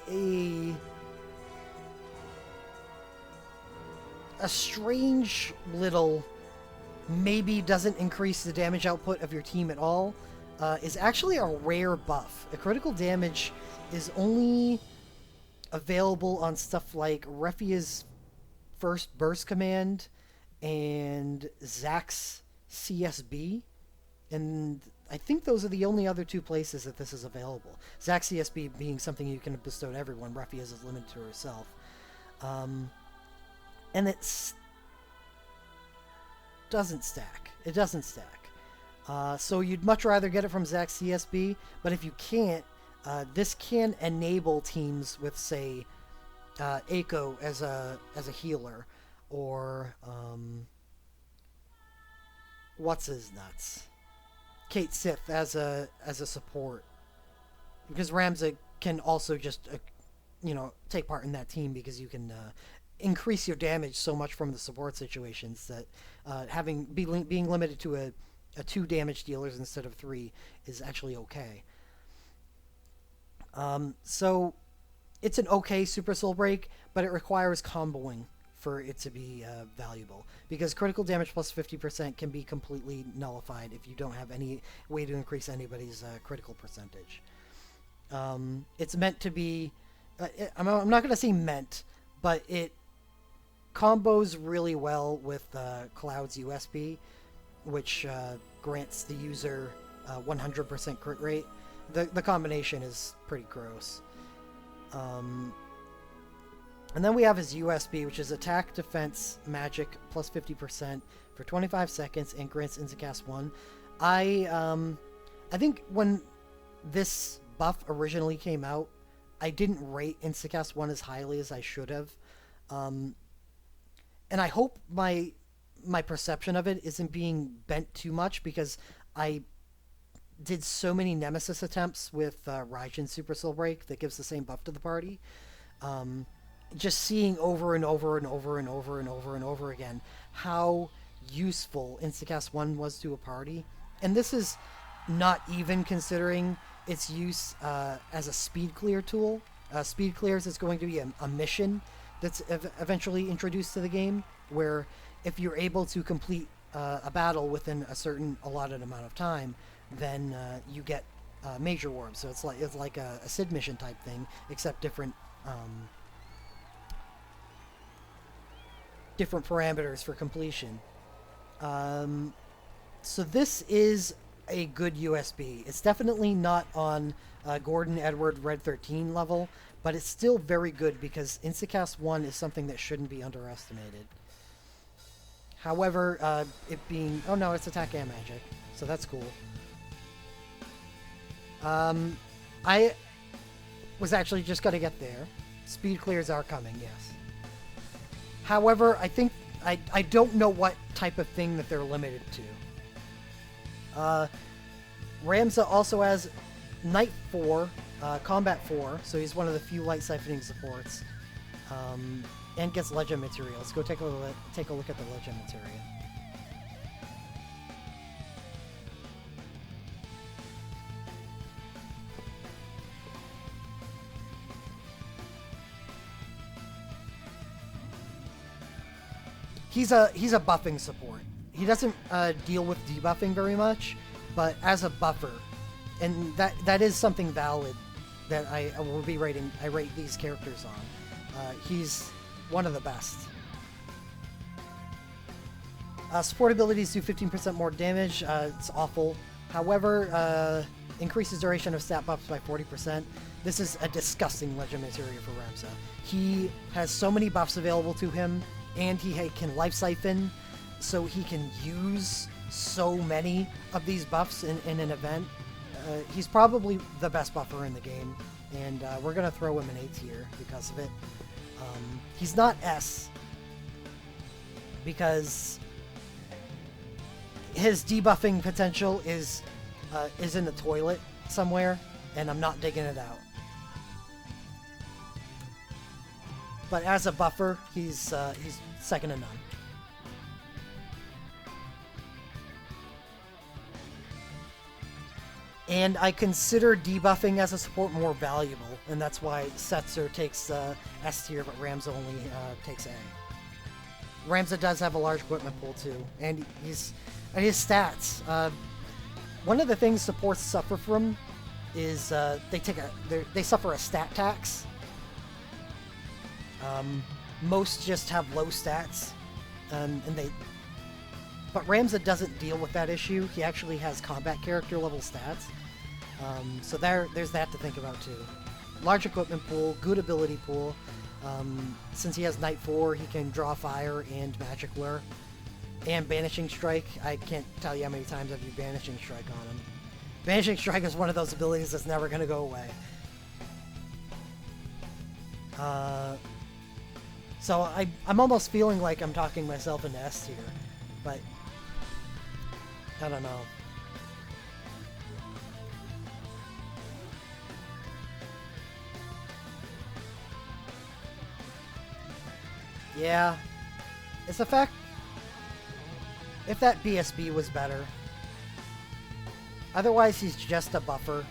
[SPEAKER 1] a strange little maybe doesn't increase the damage output of your team at all, is actually a rare buff. A critical damage is only available on stuff like Refia's first burst command and Zack's CSB, and I think those are the only other two places that this is available. Zack's CSB being something you can bestow to everyone. Refia's is limited to herself. And it's doesn't stack. It doesn't stack. So you'd much rather get it from Zack's CSB, but if you can't, this can enable teams with, say, Eiko as a healer, or what's his nuts, Kate Sith as a support, because Ramza can also just take part in that team, because you can increase your damage so much from the support situations that being limited to a 2 damage dealers instead of 3 is actually okay. So it's an okay Super Soul Break, but it requires comboing for it to be valuable, because critical damage plus 50% can be completely nullified if you don't have any way to increase anybody's critical percentage. It's meant to be, I'm not going to say meant, but it combos really well with Cloud's USB, which grants the user 100% crit rate. The combination is pretty gross. And then we have his USB, which is attack, defense, magic, plus 50% for 25 seconds, and grants Instacast 1. I think when this buff originally came out, I didn't rate Instacast 1 as highly as I should have. And I hope my perception of it isn't being bent too much, because I did so many Nemesis attempts with Raijin Super Soul Break that gives the same buff to the party. Just seeing over and over and over and over and over and over again how useful Instacast 1 was to a party. And this is not even considering its use as a speed clear tool. Speed clears is going to be a mission that's eventually introduced to the game, where if you're able to complete a battle within a certain allotted amount of time, then you get major orbs. So it's like a Sid mission type thing, except different parameters for completion. So this is a good USB. It's definitely not on Gordon Edward Red 13 level, but it's still very good, because Instacast 1 is something that shouldn't be underestimated. However, it being... Oh no, it's attack and magic, so that's cool. I was actually just going to get there. Speed clears are coming, yes. However, I think... I don't know what type of thing that they're limited to. Ramza also has Knight 4, Combat 4, so he's one of the few light siphoning supports, and gets Legend Materia. Let's go take a look at the Legend Materia. He's a buffing support. He doesn't deal with debuffing very much, but as a buffer, and that is something valid that I will be rating. I rate these characters on. He's one of the best. Support abilities do 15% more damage. It's awful. However, increases duration of stat buffs by 40%. This is a disgusting Legend Materia for Ramza. He has so many buffs available to him, and he can life siphon, so he can use so many of these buffs in an event. He's probably the best buffer in the game, and we're going to throw him in A tier because of it. He's not S, because his debuffing potential is in the toilet somewhere, and I'm not digging it out. But as a buffer, he's second to none. And I consider debuffing as a support more valuable, and that's why Setzer takes S tier, but Ramza only takes A. Ramza does have a large equipment pool too, and his stats. One of the things supports suffer from is they suffer a stat tax. Most just have low stats, but Ramza doesn't deal with that issue. He actually has combat character level stats, so there's that to think about too. Large equipment pool, good ability pool. Since he has Knight 4, he can draw fire and magic lure. And Banishing Strike. I can't tell you how many times I've used Banishing Strike on him. Banishing Strike is one of those abilities that's never going to go away. So I'm almost feeling like I'm talking myself into S tier, but I don't know. Yeah, it's the fact, if that BSB was better. Otherwise, he's just a buffer.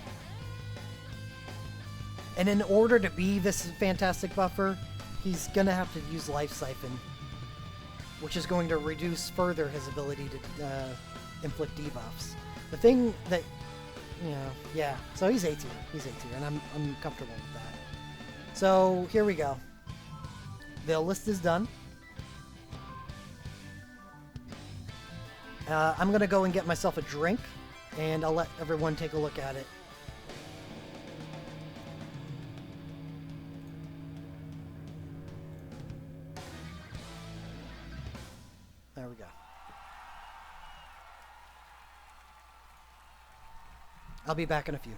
[SPEAKER 1] And in order to be this fantastic buffer, he's going to have to use Life Siphon, which is going to reduce further his ability to inflict debuffs. The thing that, you know, yeah, so he's A tier. He's A tier, and I'm comfortable with that. So here we go. The list is done. I'm going to go and get myself a drink, and I'll let everyone take a look at it. There we go. I'll be back in a few.